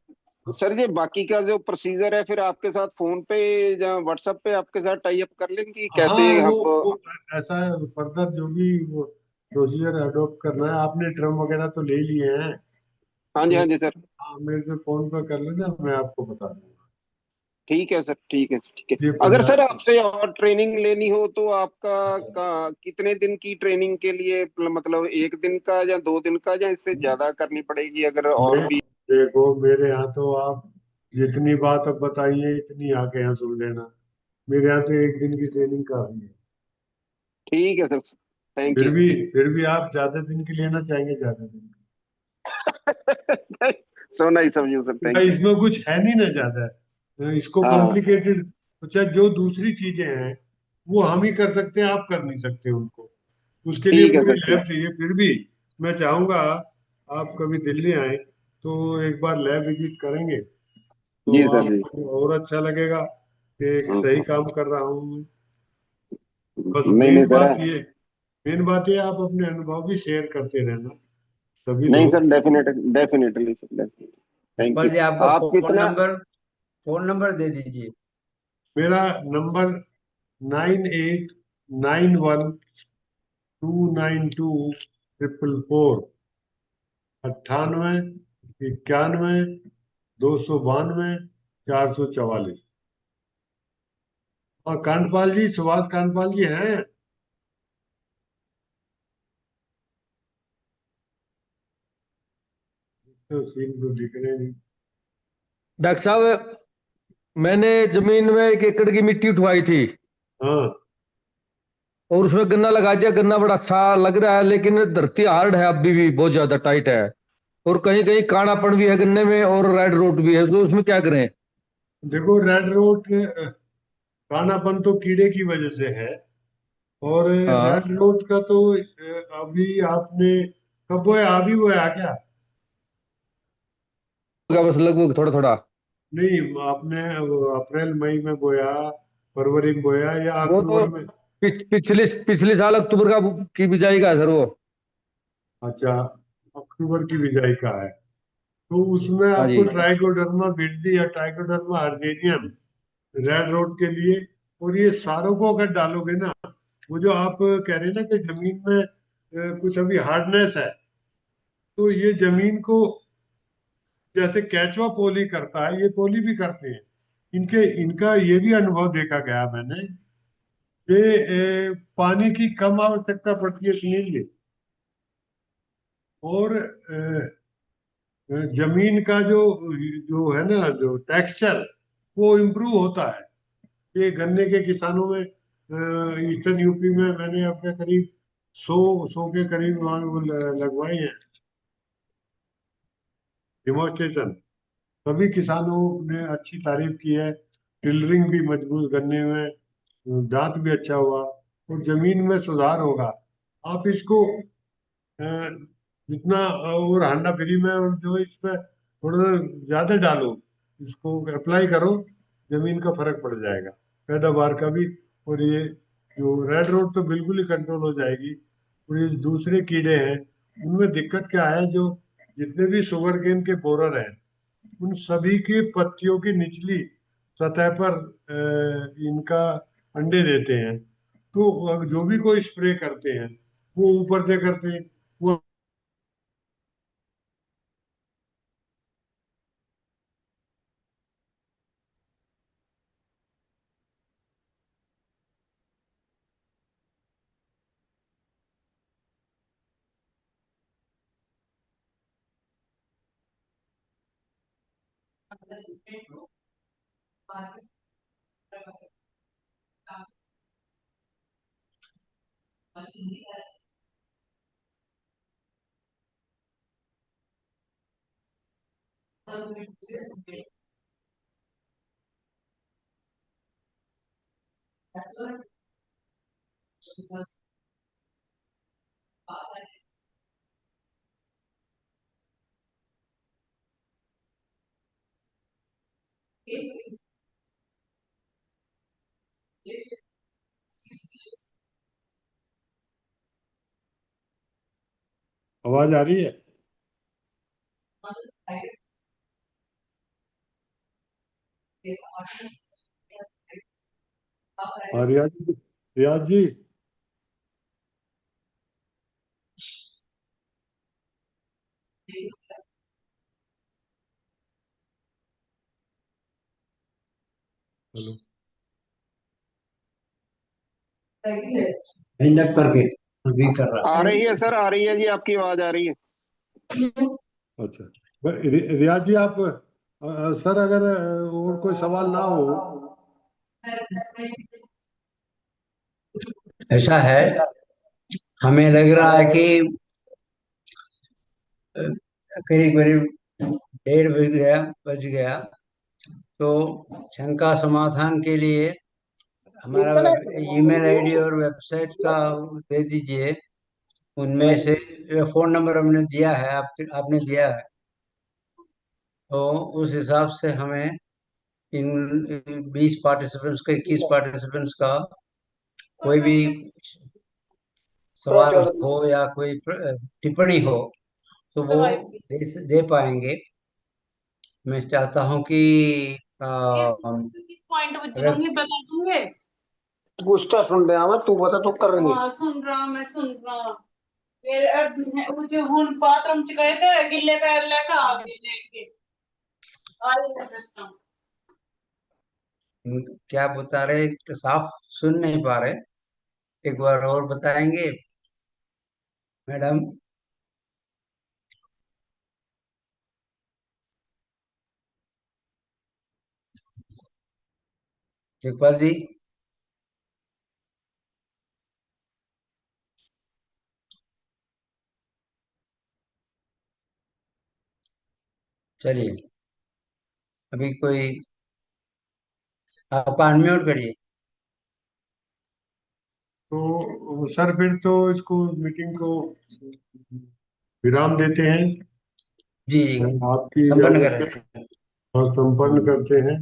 सर ये बाकी का जो प्रोसीजर है, फिर आपके साथ फोन पे या व्हाट्सएप पे आपके साथ टाई अप कर लेंगे कि हाँ, कैसे वो आप। वो ऐसा है, फर्दर जो भी वो प्रोसीजर अडॉप्ट करना है। आपने ड्रम वगैरह तो ले लिए हैं, हाँ जी, तो हाँ जी सर। हाँ, मेरे से फोन पर कर लेना, मैं आपको बता दूंगा। ठीक है सर, ठीक है, ठीक है। ये अगर सर 15। आपसे और ट्रेनिंग लेनी हो तो आपका कितने दिन की ट्रेनिंग के लिए, मतलब एक दिन का या 2 दिन का, या इससे ज्यादा करनी पड़ेगी अगर और मैं भी? देखो, मेरे यहाँ तो आप जितनी बात अब बताइए इतनी आके यहाँ सुन लेना। मेरे यहाँ तो एक दिन की ट्रेनिंग काफी है। ठीक है सर, थैंक फिर यू। भी फिर भी आप ज्यादा दिन की लेना चाहेंगे, ज्यादा दिन की? सोना ही समझू सर, भाई थैंक यू। इसमें कुछ है नहीं ना ज्यादा, इसको हाँ, कॉम्प्लिकेटेड। अच्छा, जो दूसरी चीजें हैं वो हम ही कर सकते हैं, आप कर नहीं सकते उनको। उसके लिए ठीक है पूरी सर, ठीक। लैब चाहिए। फिर भी मैं चाहूंगा आप कभी दिल्ली आए तो एक बार लैब विजिट करेंगे, तो जी सर, जी। आपको और अच्छा लगेगा कि एक सही हाँ, काम कर रहा हूँ। बस नहीं नहीं सर। मेन बात ये आप अपने अनुभव भी शेयर करते रहना, सभी नहीं लोग। Sir, definitely sir, definitely. Thank Gopal you. जी, आपका आप कितना? फोन नंबर दे दीजिए। मेरा नंबर 9891292444, 98 91 292 444। और कांडपाल जी, सुभाष कांडपाल जी हैं? तो सीन तो दिख रहे नहीं। डॉक्टर साहब, मैंने जमीन में 1 एकड़ की मिट्टी उठवाई थी हाँ, और उसमें गन्ना लगा दिया। गन्ना बड़ा अच्छा लग रहा है, लेकिन धरती हार्ड है, अभी भी बहुत ज्यादा टाइट है, और कहीं कहीं काणापन भी है गन्ने में और रेड रोट भी है। तो उसमें क्या करें? देखो, रेड रोट कानापन तो कीड़े की वजह से है। और रेड हाँ, रोट का तो अभी आपने कब बोया? अभी बोया क्या? होगा बस लगभग थोड़ा थोड़ा। नहीं, आपने वो अप्रैल मई में बोया, फरवरी में बोया, या वो तो अक्टूबर में? पिछले पिछले साल अक्टूबर का की बिजाई का है सर वो। अच्छा, अक्टूबर की बिजाई का है। तो उसमें हाँ आपको जी। ट्राइकोडर्मा विरिडी या ट्राइकोडर्मा अर्जेनियम रेड रोड के लिए, और ये सारों को अगर डालोगे ना, वो जो आप कह रहे हैं ना कि जमीन में कुछ अभी हार्डनेस है, तो ये जमीन को जैसे केचुआ पोली करता है, ये पोली भी करते हैं। इनका ये भी अनुभव देखा गया मैंने कि पानी की कम आवश्यकता पड़ती है पीने। और जमीन का जो जो है ना, जो टेक्सचर, वो इम्प्रूव होता है। ये गन्ने के किसानों में ईस्टर्न यूपी में मैंने अपने करीब 100 के करीब वहाँ वो लगवाए हैं डिमॉन्स्ट्रेशन। सभी किसानों ने अच्छी तारीफ की है। टिलरिंग भी मजबूत गन्ने में, दांत भी अच्छा हुआ, और जमीन में सुधार होगा। आप इसको अ, जितना और हांडा फ्री में, और जो इसमें थोड़ा सा ज्यादा डालो, इसको अप्लाई करो, जमीन का फर्क पड़ जाएगा, पैदावार का भी। और ये जो रेड रोड तो बिल्कुल ही कंट्रोल हो जाएगी। और ये दूसरे कीड़े हैं, उनमें दिक्कत क्या है? जो जितने भी शुगर केन के बोरर हैं, उन सभी के पत्तियों की निचली सतह पर इनका अंडे देते हैं। तो अब जो भी कोई स्प्रे करते हैं, वो ऊपर से करते हैं। वो आवाज आ रही है? हाँ, रियाज जी, रियाज जी। हेलो। हैंड अप करके अभी कर रहा आ रही है सर, आ रही है जी, आपकी आवाज आ रही है। अच्छा, रियाज जी आप सर अगर और कोई सवाल ना हो। ऐसा है, हमें लग रहा है कि करीब करीब 1:30 बज गया। तो शंका समाधान के लिए हमारा ईमेल आईडी और वेबसाइट का दे दीजिए। उनमें से फोन नंबर हमने दिया है, आपने दिया है, तो उस हिसाब से हमें इन 20 पार्टिसिपेंट्स का, 21 पार्टिसिपेंट्स का कोई भी सवाल हो या कोई टिप्पणी हो तो वो दे पाएंगे। मैं चाहता हूं कि पॉइंट अगर बता दूंगे। पूछता सुन रहा मैं, तू बता, तू कर रही है। हाँ सुन रहा, मैं सुन रहा। फिर वो जो हम बाथरूम च गए थे, गिल्ले पैर लेकर आ गए लेट के। आई सिस्टम क्या बता रहे, साफ सुन नहीं पा रहे, एक बार और बताएंगे मैडम? जगपाल जी, चलिए अभी कोई, आपका अनम्यूट करिए। तो सर फिर तो इसको मीटिंग को विराम देते हैं। जी जी, आपकी संपन्न इजाजत कर के रहे हैं। और संपन्न करते हैं।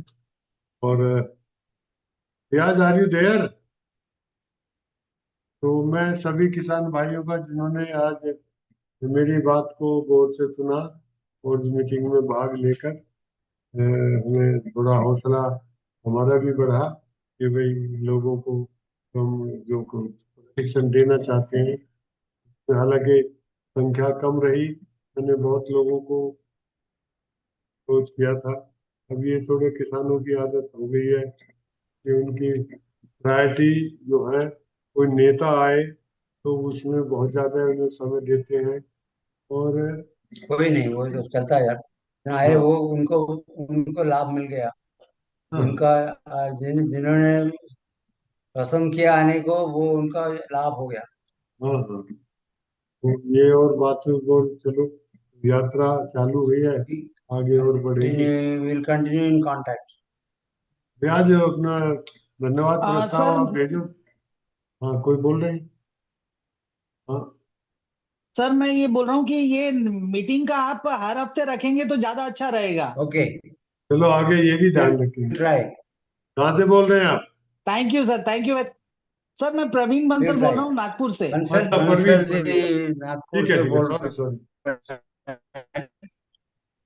और रियाज आर यू देयर? तो मैं सभी किसान भाइयों का जिन्होंने आज मेरी बात को गौर से सुना और इस मीटिंग में भाग लेकर हमें थोड़ा हौसला हमारा भी बढ़ा कि भाई लोगों को हम जो प्रशिक्षण देना चाहते हैं। हालांकि संख्या कम रही, मैंने बहुत लोगों को अप्रोच किया था। अब ये थोड़े किसानों की आदत हो गई है कि उनकी प्रायोरिटी जो है, कोई नेता आए तो उसमें बहुत ज्यादा उन्हें समय देते हैं। और कोई नहीं, वो तो चलता है यार, ना आए हाँ वो, उनको उनको लाभ मिल गया। हाँ जिनका जिन्होंने पसंद किया आने को, वो उनका लाभ हो गया। हाँ हाँ। तो ये और बातें बोल चलो, यात्रा चालू हुई है, आगे और बढ़ेगी। Will continue in contact. ब्याज अपना धन्यवाद प्रस्ताव सर आप भेजो। हाँ कोई बोल रहे हैं? हाँ सर मैं ये बोल रहा हूँ कि ये मीटिंग का आप हर हफ्ते रखेंगे तो ज्यादा अच्छा रहेगा। ओके, चलो आगे ये भी ध्यान रखेंगे। ट्राई, कहाँ से बोल रहे हैं आप? Thank you sir, thank you. Sir मैं प्रवीण विल बंसल बोल ट्राई। रहा हूँ नागपुर से। बंसल अच्छा बंसल परवीन जी परवीन, नागपुर ठीक से है बोल सॉरी सॉरी।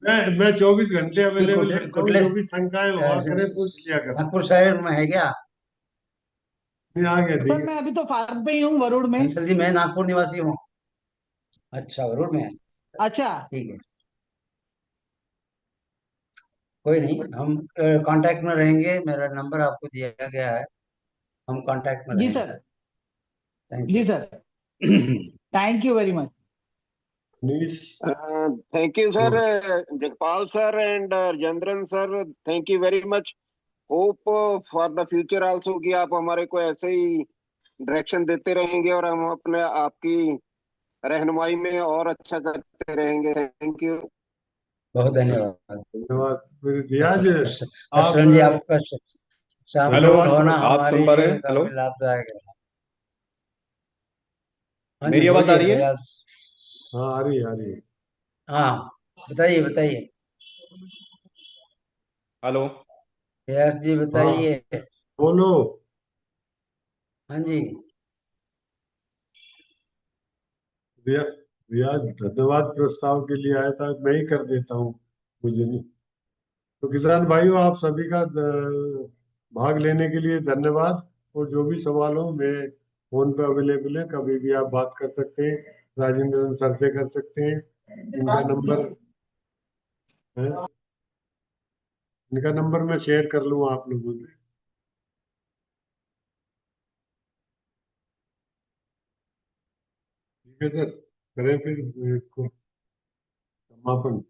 रहे हैं। मैं 24 घंटे अवेलेबल रहता हूँ, कुटले जो भी शंकाएं हुआ करे पूछ लिया कर। नागपुर शहर में है क्या? नहीं आ गया सर ठीक है। मैं अभी तो फार्म पे ही हूँ, वरुण में। बंसल जी, मैं नागपुर निवासी हूँ। अच्छा, रोड में है, अच्छा ठीक है, कोई नहीं, हम कांटेक्ट में रहेंगे। मेरा नंबर आपको दिया गया है, हम कांटेक्ट में जी रहेंगे। सर, थैंक जी you. Sir, thank you very much. Manish. Thank you sir, Jagpal sir and Rajendran sir, thank you very much. Hope for the future also कि आप हमारे को ऐसे ही डायरेक्शन देते रहेंगे और हम अपने आपकी रहनुमाई में और अच्छा करते रहेंगे। Thank you. बहुत धन्यवाद। धन्यवाद फिर रियाज। आप शरण जी, आपका हेलो, शामिल होना आप सुन हमारे पा रहे लिए हैं? हेलो, काफी लाभदायक है। हाँ जी, मेरी आवाज आ बोलिए रही है? रियाज। हाँ आ रही है आ रही है। हाँ, बताइए बताइए, हेलो, रियाज जी हाँ बताइए। बोलो। हाँ जी, रिया, रियाज धन्यवाद प्रस्ताव के लिए आया था, मैं ही कर देता हूँ, मुझे नहीं। तो किसान भाइयों आप सभी का भाग लेने के लिए धन्यवाद। और जो भी सवाल हो, मैं फोन पे अवेलेबल है, कभी भी आप बात कर सकते हैं, राजेंद्र सर से कर सकते हैं, इनका नंबर है, इनका नंबर मैं शेयर कर लूँ आप लोगों से। ठीक है सर, करें फिर इसको समापन।